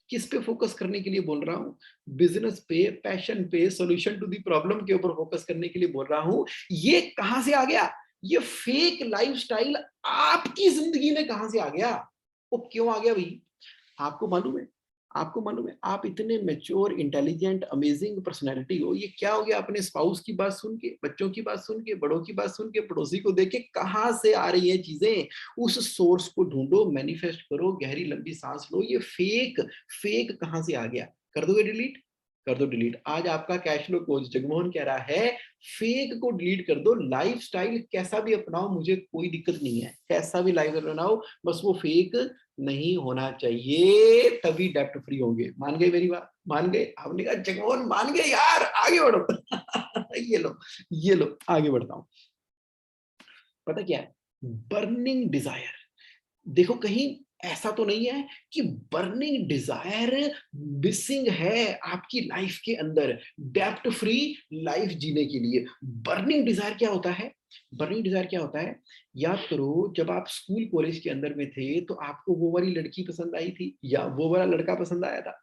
किस पे फोकस करने के लिए बोल रहा हूँ, बिजनेस पे, पैशन पे, सोल्यूशन टू दी प्रॉब्लम के ऊपर फोकस करने के लिए बोल रहा हूँ। ये कहां से आ गया, ये फेक लाइफस्टाइल आपकी जिंदगी में कहां से आ गया, वो क्यों आ गया भाई, आपको मालूम है? आपको मालूम है? आप इतने मैच्योर, इंटेलिजेंट, अमेजिंग पर्सनैलिटी हो, ये क्या हो गया? अपने स्पाउस की बात सुन के, बच्चों की बात सुन के, बड़ों की बात सुन के, पड़ोसी को देख के, कहां से आ रही है चीजें? उस सोर्स को ढूंढो, मैनिफेस्ट करो, गहरी लंबी सांस लो। ये फेक, फेक कहां से आ गया? कर दोगे डिलीट? कर दो डिलीट। आज आपका कैश फ्लो कोच जगमोहन कह रहा है फेक को डिलीट कर दो। लाइफस्टाइल कैसा भी अपनाओ, मुझे कोई दिक्कत नहीं है, कैसा भी लाइफ बनाओ, बस वो फेक नहीं होना चाहिए, तभी डेप्ट फ्री होंगे। मान गए मेरी बात? मान गए? आपने कहा जगमोहन मान गए यार, आगे बढ़ो। ये लो, ये लो, आगे बढ़ता हूं। पता क्या है, बर्निंग डिजायर। देखो कहीं ऐसा तो नहीं है कि बर्निंग डिजायर मिसिंग है आपकी लाइफ के अंदर डेप्ट फ्री लाइफ जीने के लिए। बर्निंग डिजायर क्या होता है, बर्निंग डिजायर क्या होता है? याद करो जब आप स्कूल कॉलेज के अंदर में थे तो आपको वो वाली लड़की पसंद आई थी या वो वाला लड़का पसंद आया था,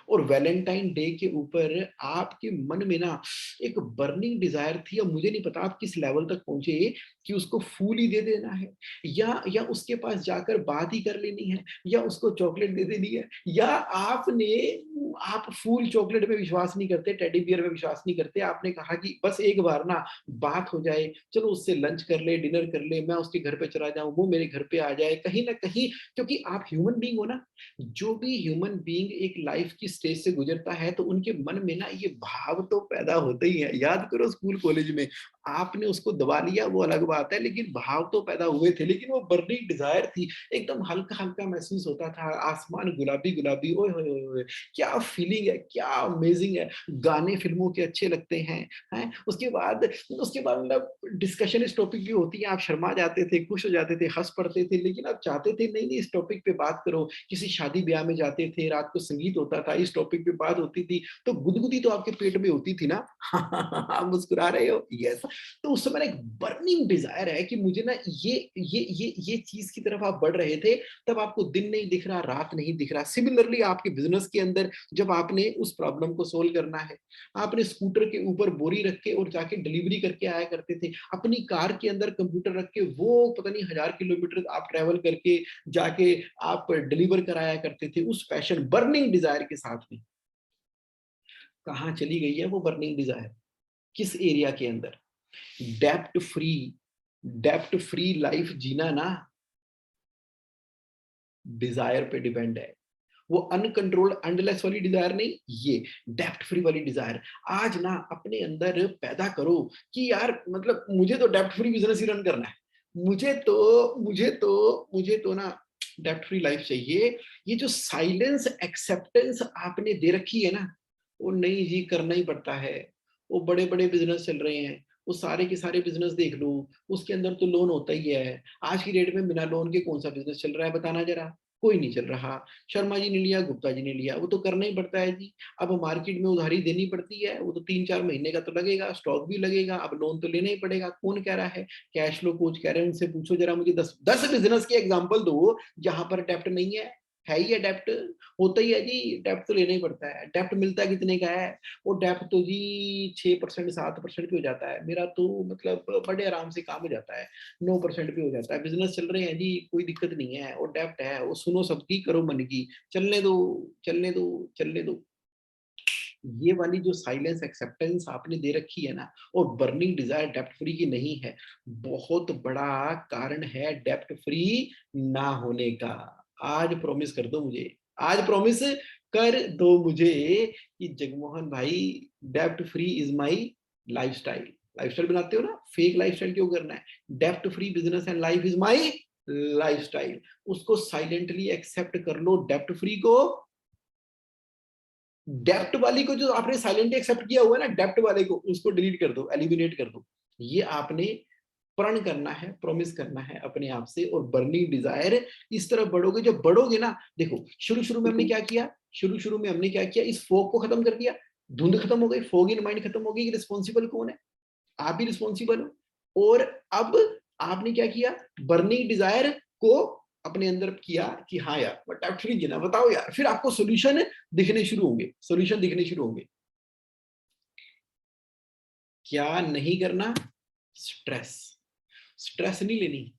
और वैलेंटाइन डे के ऊपर आपके मन में ना एक बर्निंग डिजायर थी। अब मुझे नहीं पता आप किस लेवल तक पहुंचे कि उसको फूल ही दे देना है, या उसके पास जाकर बात ही कर लेनी है, या उसको चॉकलेट दे देनी है, या आपने, आप फूल चॉकलेट में विश्वास नहीं करते, टेडी बियर में विश्वास नहीं करते, आपने कहा कि बस एक बार ना बात हो जाए, चलो उससे लंच कर ले, डिनर कर ले, मैं उसके घर पे चला जाऊं, वो मेरे घर पे आ जाए, कहीं ना कहीं, क्योंकि आप ह्यूमन बीइंग हो ना। जो भी ह्यूमन बीइंग एक लाइफ की स्टेज से गुजरता है तो उनके मन में ना ये भाव तो पैदा होते ही है। याद करो स्कूल कॉलेज में आपने उसको दबा लिया वो अलग बात है, लेकिन भाव तो पैदा हुए थे। लेकिन वो बर्निंग डिजायर थी, एकदम हल्का हल्का महसूस होता था, आसमान गुलाबी गुलाबी, ओए होए होए होए, क्या फीलिंग है, क्या अमेजिंग है। गाने फिल्मों के अच्छे लगते हैं। उसके बाद मतलब डिस्कशन इस टॉपिक की होती है, आप शर्मा जाते थे, खुश हो जाते थे, हंस पड़ते थे, लेकिन आप चाहते थे नहीं नहीं इस टॉपिक पे बात करो। किसी शादी ब्याह में जाते थे, रात को संगीत होता था, इस टॉपिक पे बात होती थी, तो गुदगुदी तो आपके पेट में होती थी ना। आप मुस्कुरा रहे हो, यस। तो उस समय एक बर्निंग डिजायर है कि मुझे ना ये चीज की तरफ आप बढ़ रहे थे। तब आपको दिन नहीं दिख रहा, रात नहीं दिख रहा। सिमिलरली आपके बिजनेस के अंदर जब आपने उस प्रॉब्लम को सोल्व करना है, आपने स्कूटर के ऊपर बोरी रख के और जाके डिलीवरी करके आया करते थे, अपनी कार के अंदर कंप्यूटर रख के वो पता नहीं 1000 किलोमीटर आप ट्रेवल करके जाके आप डिलीवर कराया करते थे उस पैशन बर्निंग डिजायर के साथ में। कहाँ चली गई है वो बर्निंग डिजायर? किस एरिया के अंदर? डेप्ट फ्री, डेप्ट फ्री लाइफ जीना ना डिजायर पे डिपेंड है। वो अनकंट्रोल्ड एंडलेस वाली डिजायर नहीं, ये डेप्थ फ्री वाली डिजायर। आज ना अपने अंदर पैदा करो कि यार मतलब मुझे तो डेप्थ फ्री बिजनेस ही रन करना है। मुझे तो ना डेब्ट फ्री लाइफ चाहिए। ये जो साइलेंस एक्सेप्टेंस आपने दे रखी है ना, वो नहीं जी, करना ही पड़ता है। वो बड़े-बड़े बिज़नेस चल रहे हैं, वो सारे के सारे बिज़नेस देख लो, उसके अंदर तो लोन होता ही है। आज की डेट में बिना लोन के कौन-सा बिज़नेस चल रहा है बताना ज़रा? कोई नहीं चल रहा। शर्मा जी ने लिया, गुप्ता जी ने लिया, वो तो करना ही पड़ता है जी। अब मार्केट में उधारी देनी पड़ती है, वो तो 3-4 महीने का तो लगेगा, स्टॉक भी लगेगा, अब लोन तो लेना ही पड़ेगा। कौन कह रहा है? कैश फ्लो कोच कह रहे हैं, उनसे पूछो जरा मुझे 10 बिज़नेस के एग्ज़ाम्पल दो, जहाँ पर डेब्ट नहीं है ही है डेब्ट? होता ही है जी, डेब्ट तो लेना ही पड़ता है। डेब्ट मिलता कितने का है? वो डेब्ट तो जी 6% 7% पे हो जाता है। मेरा तो मतलब बड़े आराम से काम हो जाता है, 9% पे हो जाता है। बिज़नेस चल रहे हैं जी, कोई दिक्कत नहीं है। वो डेब्ट है, वो सुनो सबकी, करो मन की। चलने दो, चलने दो, चलने दो। ये वाली जो साइलेंस एक्सेप्टेंस आपने दे रखी है ना, और बर्निंग डिजायर डेब्ट फ्री की नहीं है, बहुत बड़ा कारण है डेब्ट फ्री ना होने का। आज प्रॉमिस कर दो मुझे, आज प्रॉमिस कर दो मुझे कि जगमोहन भाई, डेब्ट free is my lifestyle. Lifestyle बनाते हो ना, फेक लाइफस्टाइल क्यों करना है? डेब्ट free business and life is my lifestyle. उसको साइलेंटली एक्सेप्ट कर लो, डेब्ट फ्री को। डेप्ट वाली को जो आपने साइलेंटली एक्सेप्ट किया हुआ है ना, डेप्ट वाले को, उसको डिलीट कर दो, एलिमिनेट कर दो। ये आपने प्रण करना है, प्रॉमिस करना है अपने आप से। और बर्निंग डिजायर, इस तरफ बढ़ोगे, जब बढ़ोगे ना, देखो शुरू शुरू में हमने क्या किया, शुरू शुरू में हमने क्या किया, इस फोग को खत्म कर दिया, धुंध खत्म हो गई, फोग इन माइंड खत्म हो गई। रिस्पॉन्सिबल कौन है? आप ही रिस्पॉन्सिबल हो। और अब आपने क्या किया, बर्निंग डिजायर को अपने अंदर किया कि हाँ यार, बट एक्चुअली ना बताओ यार, फिर आपको सोल्यूशन दिखने शुरू होंगे, सोल्यूशन दिखने शुरू होंगे। क्या नहीं करना? स्ट्रेस, स्ट्रेस नहीं लेनी,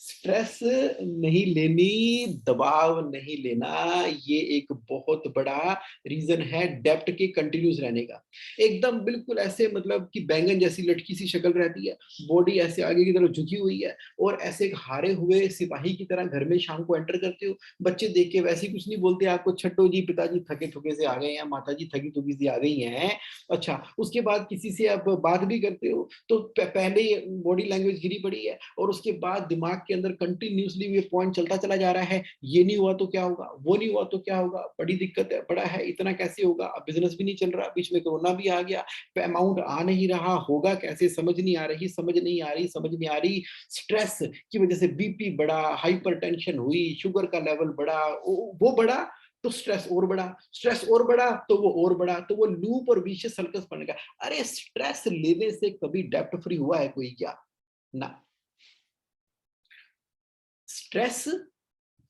स्ट्रेस नहीं लेनी, दबाव नहीं लेना। ये एक बहुत बड़ा रीजन है डेब्ट के कंटिन्यूस रहने का। एकदम बिल्कुल ऐसे, मतलब कि बैंगन जैसी लटकी सी शक्ल रहती है, बॉडी ऐसे आगे की तरफ झुकी हुई है, और ऐसे एक हारे हुए सिपाही की तरह घर में शाम को एंटर करते हो। बच्चे देख के वैसे ही कुछ नहीं बोलते आपको, छट्टो जी पिताजी थके थके से आ गए हैं, माता जी थकी थकी सी आ गई हैं। अच्छा, उसके बाद किसी से आप बात भी करते हो तो पहले बॉडी लैंग्वेज गिरी पड़ी है, और उसके बाद दिमाग के अंदर कंटिन्यूसली ये पॉइंट चलता चला जा रहा है, ये नहीं हुआ तो क्या होगा, वो नहीं हुआ तो क्या होगा, बड़ी दिक्कत है, बड़ा है, इतना कैसे होगा, अब बिजनेस भी नहीं चल रहा, बीच में कोरोना भी आ गया, अमाउंट आ नहीं रहा, होगा कैसे, समझ नहीं आ रही, समझ नहीं आ रही, समझ नहीं आ रही। स्ट्रेस की वजह से बीपी बढ़ा, हाइपर टेंशन हुई, शुगर का लेवल बढ़ा, वो बढ़ा तो स्ट्रेस और बढ़ा, स्ट्रेस और बढ़ा तो वो और बढ़ा, तो वो लूप और विशियस सर्कस बन गया। अरे स्ट्रेस लेने से कभी डेब्ट फ्री हुआ है कोई क्या? ना। स्ट्रेस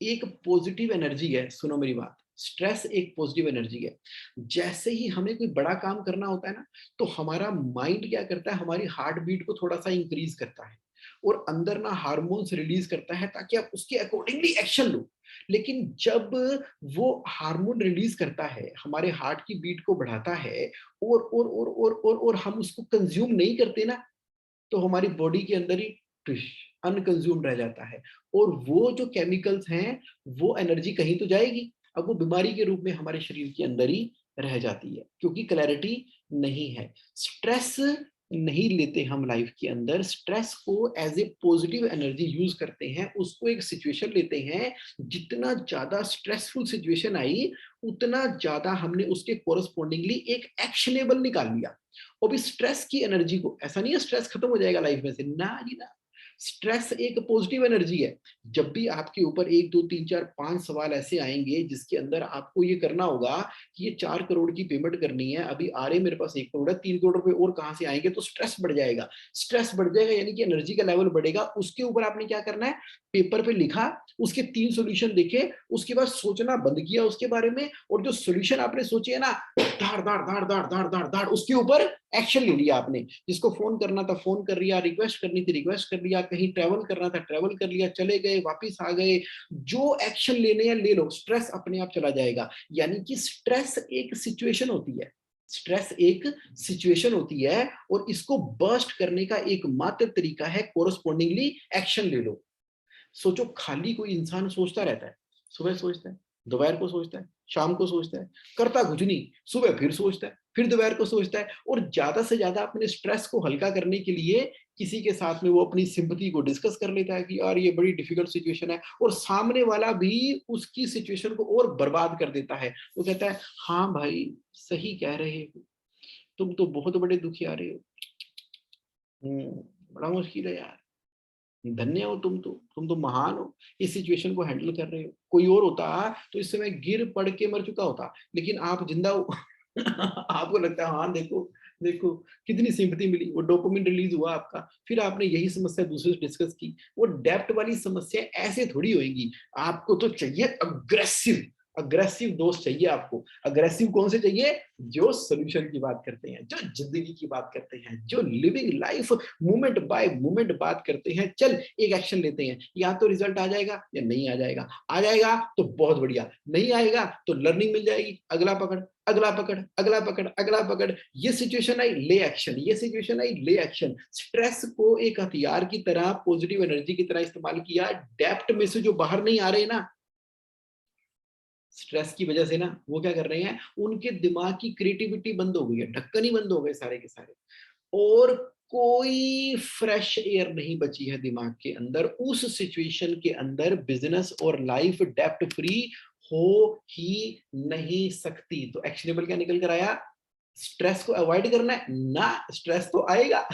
एक पॉजिटिव एनर्जी है, सुनो मेरी बात। स्ट्रेस एक पॉजिटिव एनर्जी है। जैसे ही हमें कोई बड़ा काम करना होता है ना, तो हमारा माइंड क्या करता है, हमारी हार्ट बीट को थोड़ा सा इंक्रीज करता है, और अंदर ना हार्मोन्स रिलीज करता है, ताकि आप उसके अकॉर्डिंगली एक्शन लो। लेकिन जब वो हार्मोन रिलीज करता है, हमारे हार्ट की बीट को बढ़ाता है, और हम उसको कंज्यूम नहीं करते ना, तो हमारी बॉडी के अंदर ही अनकंज्यूम्ड रह जाता है। और वो जो केमिकल्स हैं, वो एनर्जी कहीं तो जाएगी, अब वो बीमारी के रूप में हमारे शरीर के अंदर ही रह जाती है, क्योंकि क्लैरिटी नहीं है। स्ट्रेस नहीं लेते हम लाइफ के अंदर, स्ट्रेस को as a positive energy use करते हैं, उसको एक सिचुएशन लेते हैं। जितना ज्यादा स्ट्रेसफुल सिचुएशन आई, उतना ज्यादा हमने उसके कोरस्पॉन्डिंगली एक एक्शनेबल निकाल लिया। और भी स्ट्रेस की एनर्जी को, ऐसा नहीं है स्ट्रेस खत्म हो जाएगा लाइफ में से, ना जी ना। स्ट्रेस एक पॉजिटिव एनर्जी है। जब भी आपके ऊपर 1 2 3 4 5 सवाल ऐसे आएंगे, जिसके अंदर आपको ये करना होगा कि ये 4 करोड़ की पेमेंट करनी है, अभी आ रहे मेरे पास 1 करोड़ है, 3 करोड़ रुपए और कहां से आएंगे, तो स्ट्रेस बढ़ जाएगा। स्ट्रेस बढ़ जाएगा यानी कि एनर्जी का लेवल बढ़ेगा। उसके ऊपर आपने क्या करना है, पेपर पे लिखा, उसके 3 सॉल्यूशन देखे, उसके बाद सोचना बंद किया उसके बारे में, और जो सोल्यूशन आपने सोचे है ना, धाड़ धाड़ धाड़ धाड़ धाड़ धाड़ धाड़ उसके ऊपर एक्शन ले लिया आपने। जिसको फोन करना था फोन कर लिया, रिक्वेस्ट करनी थी रिक्वेस्ट कर लिया, कहीं ट्रैवल करना था ट्रैवल कर लिया, चले गए वापिस आ गए। जो एक्शन लेने हैं ले लो, स्ट्रेस अपने आप चला जाएगा। यानी कि स्ट्रेस एक सिचुएशन होती है, स्ट्रेस एक सिचुएशन होती है, और इसको बर्स्ट करने का एकमात्र तरीका है कोरस्पॉन्डिंगली एक्शन ले लो। सोचो, खाली कोई इंसान सोचता रहता है, सुबह सोचता है, दोपहर को सोचता है, शाम को सोचता है, करता कुछ नहीं, सुबह फिर सोचता है। फिर दोपहर को सोचता है, और ज्यादा से ज्यादा अपने स्ट्रेस को हल्का करने के लिए किसी के साथ में वो अपनी सिंपैथी को डिस्कस कर लेता है कि यार ये बड़ी डिफिकल्ट सिचुएशन है, और सामने वाला भी उसकी सिचुएशन को और बर्बाद कर देता है। वो कहता है हाँ भाई सही कह रहे हो, तुम तो बहुत बड़े दुखियारे हो। बड़ा मुश्किल है यार, धन्य हो तुम तो महान हो, इस सिचुएशन को हैंडल कर रहे हो। कोई और होता तो इस समय गिर पड़ के मर चुका होता, लेकिन आप जिंदा हो। आपको लगता है हाँ देखो देखो कितनी सिंपैथी मिली, वो डोपामिन रिलीज हुआ आपका, फिर आपने यही समस्या दूसरे से डिस्कस की। वो डेप्थ वाली समस्या ऐसे थोड़ी होएगी, आपको तो चाहिए अग्रेसिव, अग्रेसिव दोस्त चाहिए आपको। अग्रेसिव कौन से चाहिए? जो सोल्यूशन की बात करते हैं, जो जिंदगी की बात करते हैं, जो living life moment bye moment बात करते हैं। चल एक एक्शन लेते हैं, या तो रिजल्ट आ जाएगा या नहीं आ जाएगा, आ जाएगा तो बहुत बढ़िया, नहीं आएगा तो लर्निंग मिल जाएगी, अगला पकड़ अगला पकड़ अगला पकड़ अगला पकड़। ये सिचुएशन आई ले एक्शन, ये सिचुएशन आई ले एक्शन। स्ट्रेस को एक हथियार की तरह, पॉजिटिव एनर्जी की तरह इस्तेमाल किया। डेप्थ में से जो बाहर नहीं आ रहे ना, स्ट्रेस की वजह से ना, वो क्या कर रहे हैं, उनके दिमाग की क्रिएटिविटी बंद हो गई है, ढक्कन ही बंद हो गए सारे के सारे, और कोई फ्रेश एयर नहीं बची है दिमाग के अंदर। उस सिचुएशन के अंदर बिजनेस और लाइफ डेप्ट फ्री हो ही नहीं सकती। तो एक्शनेबल क्या निकल कर आया? स्ट्रेस को अवॉइड करना है ना, स्ट्रेस तो आएगा।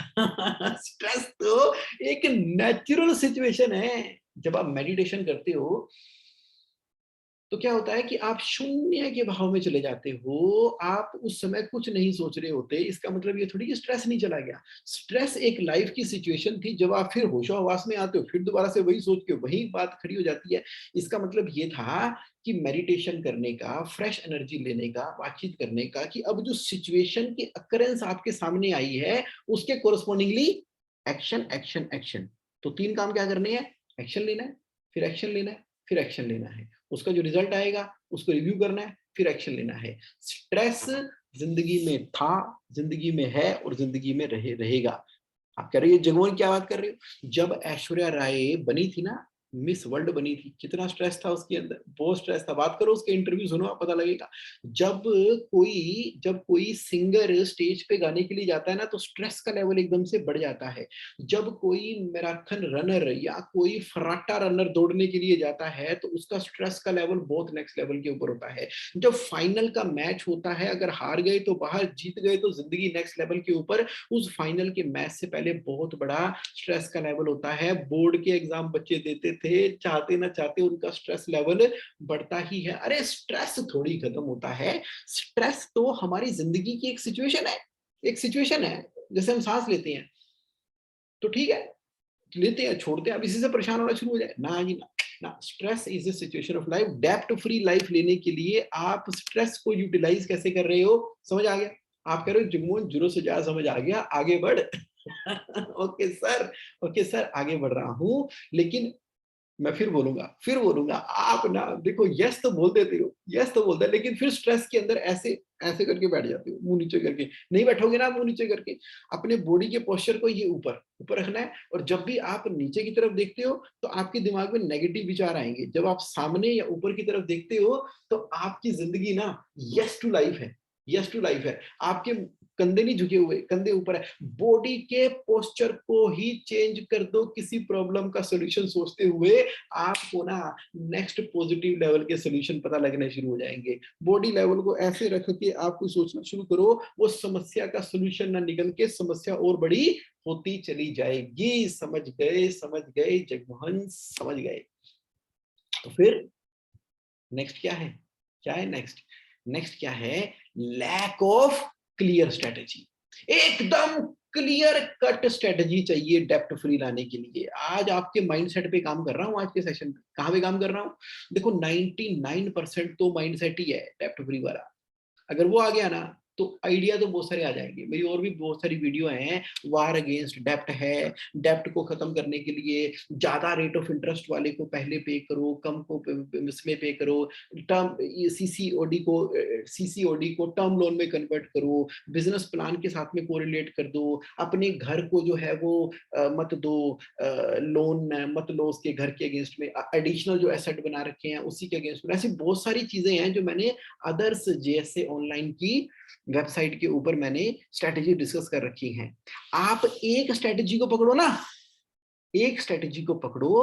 स्ट्रेस तो एक नेचुरल सिचुएशन है। जब आप मेडिटेशन करते हो तो क्या होता है कि आप शून्य के भाव में चले जाते हो, आप उस समय कुछ नहीं सोच रहे होते। इसका मतलब ये थोड़ी कि स्ट्रेस नहीं चला गया। स्ट्रेस एक लाइफ की सिचुएशन थी, जब आप फिर होशो-हवास में आते हो, फिर दोबारा से वही सोच के वही बात खड़ी हो जाती है। इसका मतलब ये था कि मेडिटेशन करने का, फ्रेश एनर्जी लेने का, बातचीत करने का, कि अब जो सिचुएशन की अकरेंस आपके सामने आई है, उसके कोरस्पॉन्डिंगली एक्शन, एक्शन, एक्शन। तो 3 काम क्या करने हैं? एक्शन लेना है, फिर एक्शन लेना है, फिर एक्शन लेना है। उसका जो रिजल्ट आएगा उसको रिव्यू करना है, फिर एक्शन लेना है। स्ट्रेस जिंदगी में था, जिंदगी में है और जिंदगी में रहेगा। आप कह रहे हो जगमोहन क्या बात कर रहे हो? जब ऐश्वर्या राय बनी थी ना, मिस वर्ल्ड बनी थी, कितना स्ट्रेस था उसके अंदर, बहुत स्ट्रेस था। बात करो उसके इंटरव्यू सुनो, आप पता लगेगा। जब कोई सिंगर स्टेज पे गाने के लिए जाता है ना, तो स्ट्रेस का लेवल एकदम से बढ़ जाता है। जब कोई मैराथन रनर या कोई फर्राटा रनर दौड़ने के लिए जाता है, तो उसका स्ट्रेस का लेवल बहुत नेक्स्ट लेवल के ऊपर होता है। जब फाइनल का मैच होता है, अगर हार गए तो बाहर, जीत गए तो जिंदगी नेक्स्ट लेवल के ऊपर। उस फाइनल के मैच से पहले बहुत बड़ा स्ट्रेस का लेवल होता है। बोर्ड के एग्जाम बच्चे देते थे, चाहते ना चाहते उनका स्ट्रेस लेवल बढ़ता ही है। अरे स्ट्रेस थोड़ी खत्म होता है, स्ट्रेस तो हमारी जिंदगी की एक सिचुएशन है, एक सिचुएशन है। जैसे हम सांस लेते हैं तो ठीक है, लेते हैं छोड़ते हैं, अब इसी से परेशान होना शुरू हो जाए ना जी ना। ना, stress is a situation of life. Depth free life लेने के लिए आप स्ट्रेस को यूटिलाइज कैसे कर रहे हो, समझ आ गया? आप कह रहे हो जुगमोहन जीरो से ज्यादा समझ आ गया, आगे बढ़। ओके सर, ओके सर, आगे बढ़ रहा हूं। लेकिन मैं फिर बोलूंगा, आप ना देखो, यस तो बोल देते हो, यस तो बोलते हैं, लेकिन फिर स्ट्रेस के अंदर ऐसे ऐसे करके बैठ जाते हो, मुंह नीचे करके। नहीं बैठोगे ना मुंह नीचे करके, अपने बॉडी के पोस्चर को ये ऊपर ऊपर रखना है। और जब भी आप नीचे की तरफ देखते हो तो आपके दिमाग में नेगेटिव विचार आएंगे। जब आप सामने या ऊपर की तरफ देखते हो तो आपकी जिंदगी ना यस टू लाइफ है, यस टू लाइफ है। आपके कंधे नहीं झुके हुए, कंधे ऊपर है। बॉडी के पोस्चर को ही चेंज कर दो किसी प्रॉब्लम का सॉल्यूशन सोचते हुए, आपको ना नेक्स्ट पॉजिटिव लेवल के सॉल्यूशन पता लगने शुरू हो जाएंगे। बॉडी लेवल को ऐसे रख के आपको सोचना शुरू करो, वो समस्या का सॉल्यूशन ना निकल के समस्या और बड़ी होती चली जाएगी। समझ गए, समझ गए जगमोहन, समझ गए? तो फिर नेक्स्ट क्या है? क्या है नेक्स्ट? नेक्स्ट क्या है? Lack of clear strategy. एकदम क्लियर कट स्ट्रेटेजी चाहिए डेप्थ फ्री लाने के लिए। आज आपके माइंडसेट पे काम कर रहा हूं, आज के सेशन पे कहां पे काम कर रहा हूं? देखो 99% तो माइंडसेट ही है डेप्थ फ्री वाला। अगर वो आ गया ना, तो आइडिया तो बहुत सारे आ जाएंगे। मेरी और भी बहुत सारी वीडियो हैं, वार अगेंस्ट डेप्ट है, डेप्ट को खत्म करने के लिए ज्यादा रेट ऑफ इंटरेस्ट वाले को पहले पे करो, कम को इसमें पे करो, टर्म सीसीओडी को टर्म लोन में कन्वर्ट करो, बिजनेस प्लान के साथ में कोरिलेट कर दो, अपने घर को जो है वो मत दो, लोन मत लो उसके घर के अगेंस्ट में, एडिशनल जो एसेट बना रखे हैं उसी के अगेंस्ट में। ऐसी बहुत सारी चीजें हैं जो मैंने अदर्स जैसे ऑनलाइन की वेबसाइट के ऊपर मैंने स्ट्रैटेजी डिस्कस कर रखी हैं। आप एक स्ट्रैटेजी को पकड़ो ना, एक स्ट्रैटेजी को पकड़ो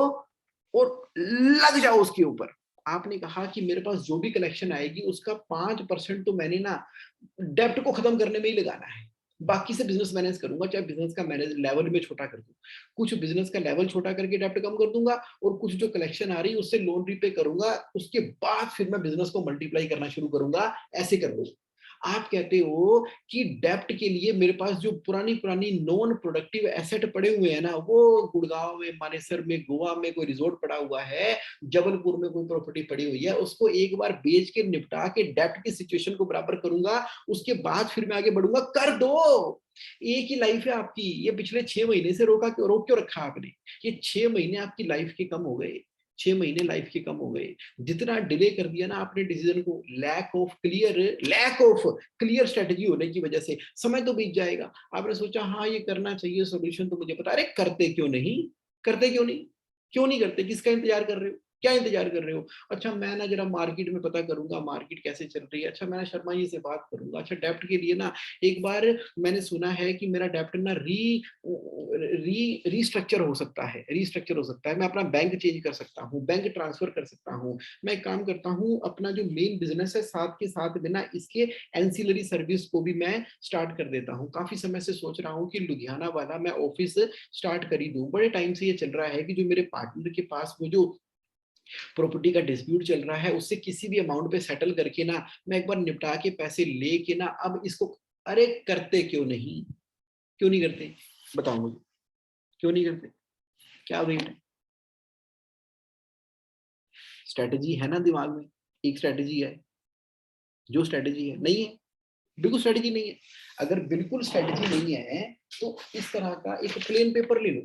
और लग जाओ उसके ऊपर। आपने कहा कि मेरे पास जो भी कलेक्शन आएगी उसका 5% तो मैंने ना डेब्ट को खत्म करने में ही लगाना है। बाकी से बिज़नेस मैनेज करूँगा, चाहे बिज़नेस का मैनेज लेवल मैं छोटा कर दूँ। कुछ बिज़नेस का लेवल छोटा करके डेब्ट कम कर दूँगा और कुछ जो कलेक्शन आ रही है उससे लोन रीपे करूँगा, उसके बाद फिर मैं बिज़नेस को मल्टीप्लाई करना शुरू करूँगा, ऐसे कर लूँ। आप कहते हो कि डेब्ट के लिए मेरे पास जो पुरानी-पुरानी नॉन प्रोडक्टिव एसेट पड़े हुए हैं ना, वो गुड़गाँव में, मानेसर में, गोवा में कोई रिज़ॉर्ट पड़ा हुआ है, जबलपुर में कोई प्रॉपर्टी पड़ी हुई है, उसको एक बार बेच के निपटा के डेब्ट की सिचुएशन को बराबर करूँगा, उसके बाद फिर मैं आगे बढ़ूँगा। कर दो! एक ही लाइफ है आपकी, ये पिछले 6 महीने से रोक क्यों रखा आपने? ये 6 महीने आपकी लाइफ के कम हो गए, 6 महीने लाइफ के कम हो गए। जितना डिले कर दिया ना आपने डिसीजन को, लैक ऑफ क्लियर स्ट्रेटजी होने की वजह से, समय तो बीत जाएगा। आपने सोचा हाँ, ये करना चाहिए, सॉल्यूशन तो मुझे पता है। अरे करते क्यों नहीं? करते क्यों नहीं? क्यों नहीं करते? किसका इंतजार कर रहे हो? क्या इंतजार कर रहे हो? अच्छा मैं ना जरा मार्केट में पता करूँगा, मार्केट कैसे चल रही है। अच्छा मैं ना शर्मा जी से बात करूँगा। अच्छा डेब्ट के लिए ना एक बार मैंने सुना है कि मेरा डेब्ट ना रीस्ट्रक्चर हो सकता है, मैं अपना बैंक चेंज कर सकता हूँ, बैंक ट्रांसफर कर सकता हूँ। मैं एक काम करता हूँ, अपना जो मेन बिजनेस है साथ के साथ में ना इसके एंसिलरी सर्विस को भी मैं स्टार्ट कर देता हूँ। काफी समय से सोच रहा हूँ कि लुधियाना वाला मैं ऑफिस स्टार्ट कर ही दूं। बड़े टाइम से ये चल रहा है कि जो मेरे पार्टनर के पास वो जो प्रॉपर्टी का डिस्प्यूट चल रहा है, उससे किसी भी अमाउंट पे सेटल करके ना मैं एक बार निपटा के पैसे लेके ना अब इसको, अरे करते क्यों नहीं? क्यों नहीं करते? बताओ मुझे, क्यों नहीं करते? क्या वेट है? स्ट्रैटेजी है ना दिमाग में, एक स्ट्रैटेजी है, जो स्ट्रैटेजी है नहीं है, बिल्कुल स्ट्रैटेजी नहीं है। अगर बिल्कुल स्ट्रैटेजी नहीं है तो इस तरह का एक प्लेन पेपर ले लो,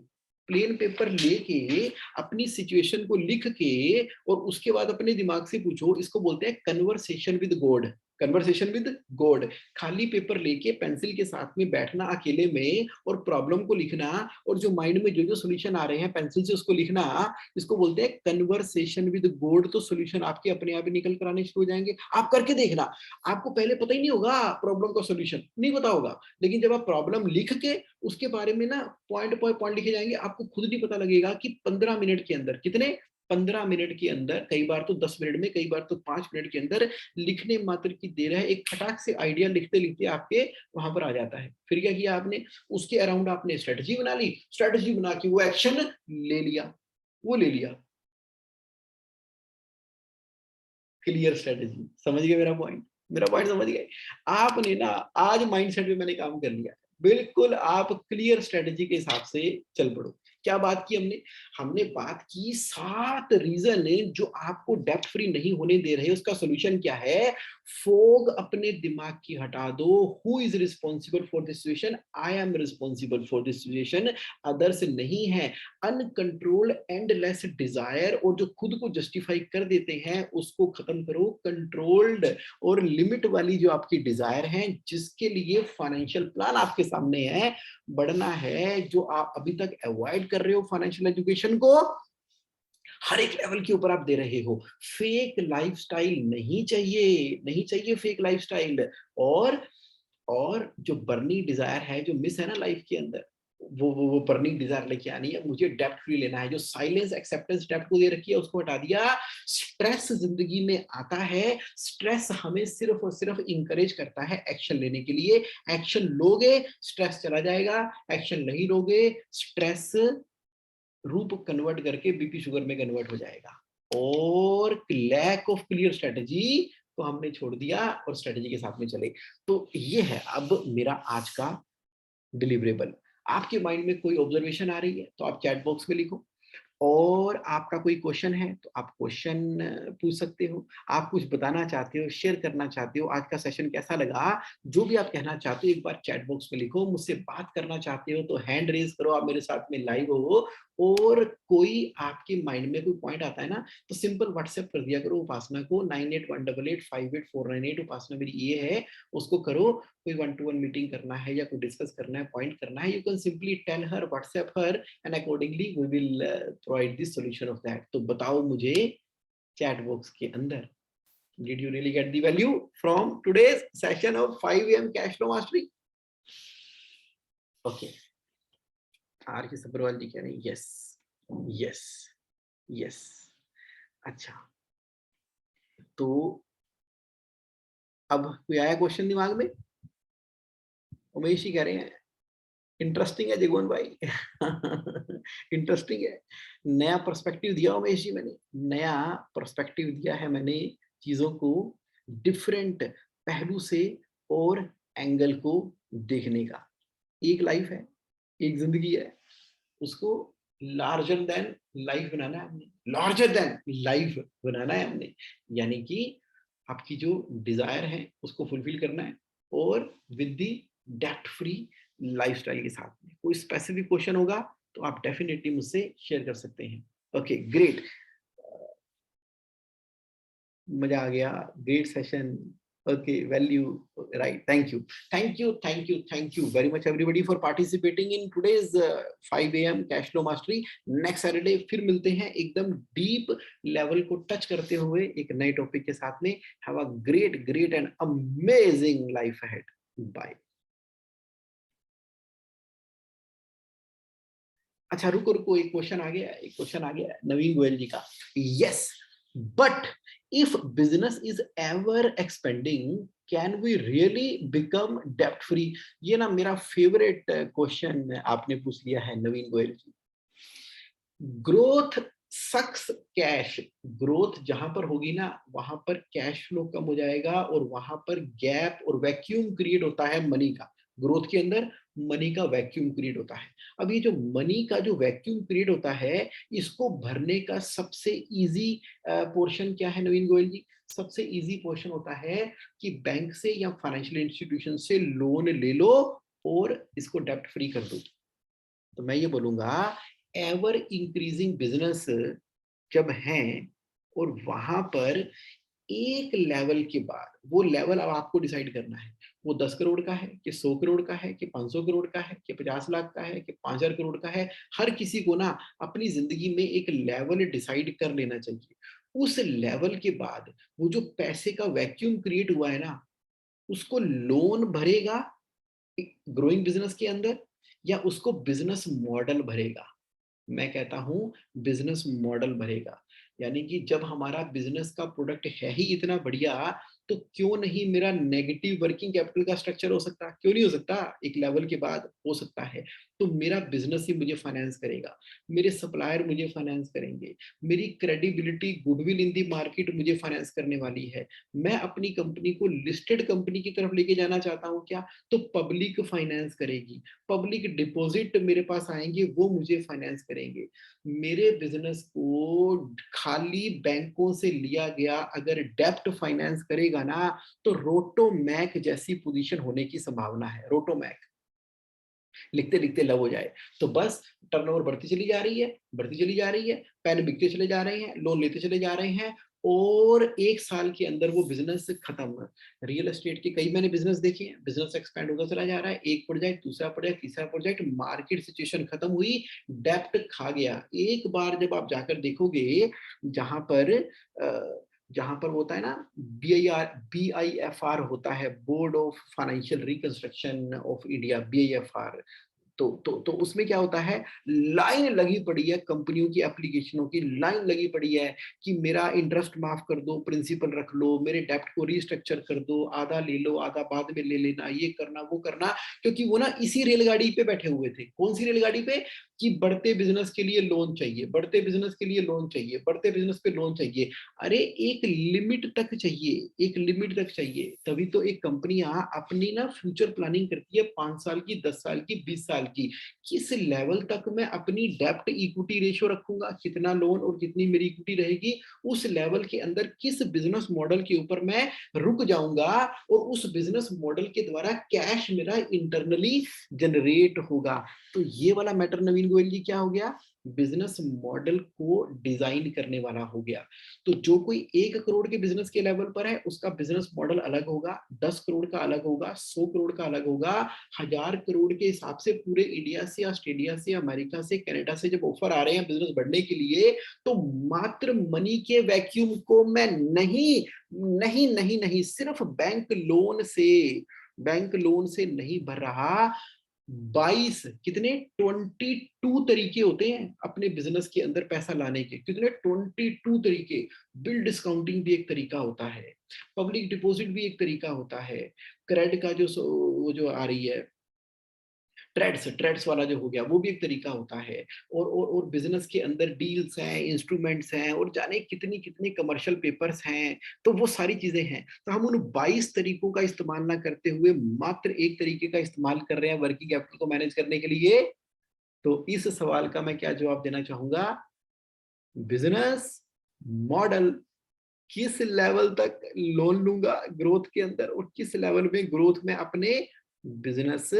प्लेन पेपर लेके अपनी सिचुएशन को लिख के और उसके बाद अपने दिमाग से पूछो, इसको बोलते हैं conversation with God. Conversation with God, खाली पेपर लेके पेंसिल के साथ में बैठना अकेले में और प्रॉब्लम को लिखना और जो माइंड में जो जो सोल्यूशन आ रहे हैं पेंसिल से उसको लिखना, इसको बोलते हैं कन्वर्सेशन विद गॉड। तो सोल्यूशन आपके अपने आप ही निकल कर आने शुरू हो जाएंगे। आप करके देखना, आपको पहले पता ही नहीं होगा प्रॉब्लम का सॉल्यूशन नहीं पता होगा, लेकिन जब आप प्रॉब्लम लिख के उसके बारे में ना पॉइंट पॉइंट पॉइंट लिखे जाएंगे, आपको खुद नहीं पता लगेगा कि 15 मिनट के अंदर कितने, 15 मिनट के अंदर, कई बार तो 10 मिनट में, कई बार तो 5 मिनट के अंदर लिखने मात्र की देर है, एक खटाक से आइडिया लिखते लिखते आपके वहां पर आ जाता है। फिर क्या किया आपने, उसके अराउंड आपने स्ट्रेटजी बना ली, स्ट्रेटजी बना के वो एक्शन ले लिया, वो ले लिया। क्लियर स्ट्रेटेजी, समझ गए मेरा पॉइंट? मेरा पॉइंट समझ गए? आपने ना आज माइंडसेट पे मैंने काम कर लिया। बिल्कुल आप क्लियर स्ट्रेटेजी के हिसाब से चल पड़ो। क्या बात की हमने? हमने बात की 7 रीजन जो आपको डेब्ट फ्री नहीं होने दे रहे, उसका सॉल्यूशन क्या है? फोग अपने दिमाग की हटा दो। Who is responsible for this situation? I am responsible for this situation, others नहीं है। अनकंट्रोल्ड एंडलेस डिजायर और जो खुद को जस्टिफाई कर देते हैं उसको खत्म करो। कंट्रोल्ड और लिमिट वाली जो आपकी डिजायर है, जिसके लिए फाइनेंशियल प्लान आपके सामने है, बढ़ना है, जो आप अभी तक अवॉइड कर रहे हो फाइनेंशियल एजुकेशन को, हर एक लेवल के ऊपर आप दे रहे हो। फेक लाइफस्टाइल नहीं चाहिए, नहीं चाहिए फेक लाइफस्टाइल। और और जो बर्निंग डिजायर है, जो मिस है ना लाइफ के अंदर, वो बर्निंग डिजायर लेके आनी है। मुझे डेब्ट फ्री लेना है, जो साइलेंस एक्सेप्टेंस डेब्ट को दे रखी है उसको हटा दिया। स्ट्रेस जिंदगी में आता है, स्ट्रेस हमें सिर्फ और सिर्फ इंकरेज करता है एक्शन लेने के लिए। एक्शन लोगे स्ट्रेस चला जाएगा, एक्शन नहीं लोगे स्ट्रेस रूप कन्वर्ट करके बीपी शुगर में कन्वर्ट हो जाएगा। और लैक ऑफ क्लियर स्ट्रेटजी को हमने छोड़ दिया और स्ट्रेटजी के साथ में चले। तो ये है अब मेरा आज का डिलीवरेबल। आपके माइंड में कोई ऑब्जर्वेशन आ रही है तो आप चैट बॉक्स में लिखो, और आपका कोई क्वेश्चन है तो आप क्वेश्चन पूछ सकते हो। आप कुछ बताना चाहते हो, शेयर करना चाहते हो, आज का सेशन कैसा लगा, जो भी आप कहना चाहते हो एक बार चैट बॉक्स में लिखो। मुझसे बात करना चाहते हो तो हैंड रेज करो, आप मेरे साथ में लाइव हो। और कोई आपके माइंड में कोई पॉइंट आता है ना तो सिंपल व्हाट्सएप कर दिया करो उपासना को, 9818858498। उपासना मेरी ये है, उसको करो। कोई 1-to-1 मीटिंग करना है या कोई डिस्कस करना है, पॉइंट करना है, you can simply tell her, WhatsApp her, and accordingly we will provide this solution of that. तो बताओ मुझे चैट बॉक्स के अंदर Did you really get the value from today's session of 5 AM cash flow mastery? Okay. R K Sabharwal जी कह रहे हैं yes yes yes. अच्छा, तो अब कोई आया क्वेश्चन दिमाग में? उमेश जी कह रहे हैं इंटरेस्टिंग है जगमोहन भाई इंटरेस्टिंग है। नया पर्सपेक्टिव दिया उमेश जी, मैंने नया पर्सपेक्टिव दिया है मैंने चीजों को डिफरेंट पहलू से और एंगल को देखने का। एक लाइफ है, एक जिंदगी है, उसको लार्जर देन लाइफ बनाना है हमने, लार्जर देन लाइफ बनाना है हमने। यानी कि आपकी जो डिजायर है उसको फुलफिल करना है और विद द डेब्ट फ्री लाइफस्टाइल के साथ में। कोई स्पेसिफिक क्वेश्चन होगा तो आप डेफिनेटली मुझसे शेयर कर सकते हैं। ओके ग्रेट, मजा आ गया, great session. Okay, value, right? Thank you, thank you, thank you, thank you very much everybody for participating in today's 5 AM cash flow mastery. Next Saturday फिर मिलते हैं एकदम डीप लेवल को टच करते हुए एक नए टॉपिक के साथ में। Have a great, great and amazing life ahead. Bye. अच्छा रुको रुको, एक क्वेश्चन आ गया, एक क्वेश्चन आ गया नवीन गोयल जी का। Yes, but if business is ever expanding can we really become डेब्ट फ्री? ये ना मेरा फेवरेट क्वेश्चन आपने पूछ लिया है Naveen Goyal ji. Growth sucks cash, growth जहां पर होगी ना वहां पर कैश फ्लो कम हो जाएगा और वहां पर गैप और वैक्यूम क्रिएट होता है मनी का। ग्रोथ के अंदर मनी का वैक्यूम क्रिएट होता है। अब ये जो मनी का जो वैक्यूम क्रिएट होता है, इसको भरने का सबसे इजी पोर्शन क्या है नवीन गोयल जी? सबसे इजी पोर्शन होता है कि बैंक से या फाइनेंशियल इंस्टीट्यूशन से लोन ले लो और इसको डेब्ट फ्री कर दो। तो मैं ये बोलूंगा एवर इंक्रीजिंग बिजनेस जब हैं और वहां पर एक लेवल के बाद, वो लेवल अब आपको डिसाइड करना है, वो 10 करोड़ का है कि 100 करोड़ का है कि 500 करोड़ का है कि 50 लाख का है कि 5000 करोड़ का है। हर किसी को ना अपनी जिंदगी में एक लेवल डिसाइड कर लेना चाहिए। उस लेवल के बाद वो जो पैसे का वैक्यूम क्रिएट हुआ है ना, उसको लोन भरेगा ग्रोइंग बिजनेस के अंदर या उसको बिजनेस मॉडल भरेगा? मैं कहता हूं बिजनेस मॉडल भरेगा। यानी कि जब हमारा बिजनेस का प्रोडक्ट है ही इतना बढ़िया, तो क्यों नहीं मेरा नेगेटिव वर्किंग कैपिटल का स्ट्रक्चर हो सकता? क्यों नहीं हो सकता? एक लेवल के बाद हो सकता है। तो मेरा बिजनेस ही मुझे फाइनेंस करेगा, मेरे सप्लायर मुझे फाइनेंस करेंगे, मेरी credibility goodwill in the market मुझे फाइनेंस करने वाली है। मैं अपनी कंपनी को लिस्टेड कंपनी की तरफ लेके जाना चाहता हूँ क्या? तो पब्लिक फाइनेंस करेगी, पब्लिक डिपॉजिट मेरे पास आएंगे, वो मुझे फाइनेंस करेंगे। मेरे बिजनेस को खाली बैंकों से लिया गया अगर डेब्ट फाइनेंस करेगा ना, तो रोटोमैक जैसी पोजीशन होने की संभावना है। रोटोमैक लिखते लिखते लव हो जाए। तो बस टर्नओवर बढ़ती चली जा रही है, बढ़ती चली जा रही है, पेन बिकते चले जा रहे हैं, लोन लेते चले जा रहे हैं और 1 साल के अंदर वो बिजनेस खत्म। रियल एस्टेट के कई मैंने बिजनेस देखे हैं, बिजनेस एक्सपैंड होता चला जा रहा है, एक प्रोजेक्ट, दूसरा प्रोजेक्ट, तीसरा प्रोजेक्ट, मार्केट सिचुएशन खत्म हुई, डेब्ट खा गया। एक बार जब आप जाकर देखोगे जहां पर जहां पर होता है ना BIFR होता है, board of financial reconstruction of India, BIFR। तो उसमें क्या होता है, लाइन लगी पड़ी है, कंपनियों की एप्लीकेशनों की लाइन लगी पड़ी है कि मेरा इंटरेस्ट माफ कर दो, प्रिंसिपल रख लो, मेरे डेब्ट को रीस्ट्रक्चर कर दो, आधा ले लो, आधा बाद में ले लेना, ये करना वो करना। क्योंकि वो ना इसी रेलगाड़ी पे बैठे हुए थे। कौन सी रेलगाड़ी पे? कि बढ़ते बिजनेस के लिए लोन चाहिए, बढ़ते बिजनेस के लिए लोन चाहिए, बढ़ते बिजनेस पे लोन चाहिए। अरे एक लिमिट तक चाहिए, एक लिमिट तक चाहिए। तभी तो एक कंपनियां अपनी ना फ्यूचर प्लानिंग करती है 5 साल की, 10 साल की, 20 साल की। किस लेवल तक मैं अपनी डेब्ट इक्विटी रेशियो रखूंगा, कितना लोन और कितनी मेरी इक्विटी रहेगी, उस लेवल के अंदर किस बिजनेस मॉडल के ऊपर मैं रुक जाऊंगा और उस बिजनेस मॉडल के द्वारा कैश मेरा इंटरनली जनरेट होगा। तो ये वाला मैटर नवीन पीयूष गोयल जी क्या हो गया, बिजनेस मॉडल को डिजाइन करने वाला हो गया। तो जो कोई 1 करोड़ के बिजनेस के लेवल पर है उसका बिजनेस मॉडल अलग होगा, 10 करोड़ का अलग होगा, 100 करोड़ का अलग होगा, 1000 करोड़ के हिसाब से पूरे इंडिया से, ऑस्ट्रेलिया से, अमेरिका से, कनाडा से जब ऑफर आ रहे हैं बिजनेस बढ़ने के लिए, तो मात्र मनी के वैक्यूम को मैं नहीं नहीं नहीं नहीं सिर्फ बैंक लोन से नहीं भर रहा। 22 कितने 22 तरीके होते हैं अपने बिजनेस के अंदर पैसा लाने के, कितने 22 तरीके। बिल डिस्काउंटिंग भी एक तरीका होता है, पब्लिक डिपॉजिट भी एक तरीका होता है, क्रेडिट का वो जो आ रही है, ट्रेड्स वाला जो हो गया वो भी एक तरीका होता है। और बिजनेस के अंदर डील्स हैं, इंस्ट्रूमेंट्स हैं, और जाने कितनी कितनी कमर्शियल पेपर्स हैं। तो वो सारी चीजें हैं। तो हम उन 22 तरीकों का इस्तेमाल ना करते हुए मात्र एक तरीके का इस्तेमाल कर रहे हैं वर्किंग कैपिटल को मैनेज करने के लिए। तो इस सवाल का मैं क्या जवाब देना चाहूंगा, बिजनेस मॉडल किस लेवल तक लोन लूंगा ग्रोथ के अंदर, और किस लेवल में ग्रोथ में अपने बिजनेस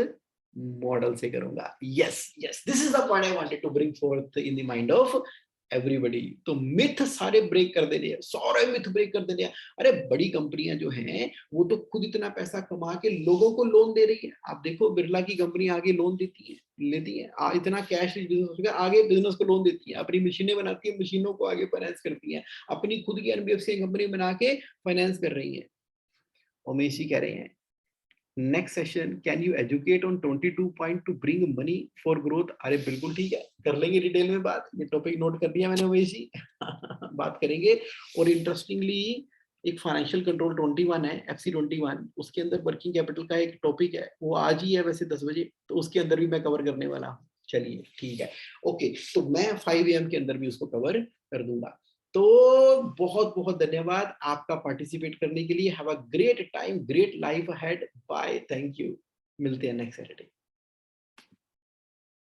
मॉडल से करूंगा। Yes yes, this is the point I wanted to bring forth in the mind of everybody. तो मिथ सारे ब्रेक कर देने हैं, सारे मिथ ब्रेक कर देने हैं। अरे बड़ी कंपनियां जो हैं वो तो खुद इतना पैसा कमा के लोगों को लोन दे रही है। आप देखो बिरला की कंपनी आगे लोन देती है, लेती है, इतना कैश बिजनेस आगे बिजनेस को लोन देती है, अपनी मशीनें बनाती है, मशीनों को आगे फाइनेंस करती है, अपनी खुद की एनबीएफसी कंपनी बना के फाइनेंस कर रही है। उमेश जी कह रहे हैं next session can you educate on 22 point two bring money for growth. अरे बिल्कुल ठीक है, कर लेंगे डिटेल में बात, ये टॉपिक नोट कर दिया मैंने उमेश जी। बात करेंगे। और इंटरेस्टिंगली एक फाइनेंशियल कंट्रोल 21 है, FC 21, उसके अंदर वर्किंग कैपिटल का एक टॉपिक है, वो आज ही है वैसे 10 बजे, तो उसके अंदर भी मैं कवर करने वाला हूँ। चलिए ठीक है, ओके, तो मैं 5 AM के अंदर भी उसको कवर कर दूंगा। तो बहुत बहुत धन्यवाद आपका पार्टिसिपेट करने के लिए। Have a great time, great life ahead, bye, thank you. मिलते हैं नेक्स्ट सैटरडे।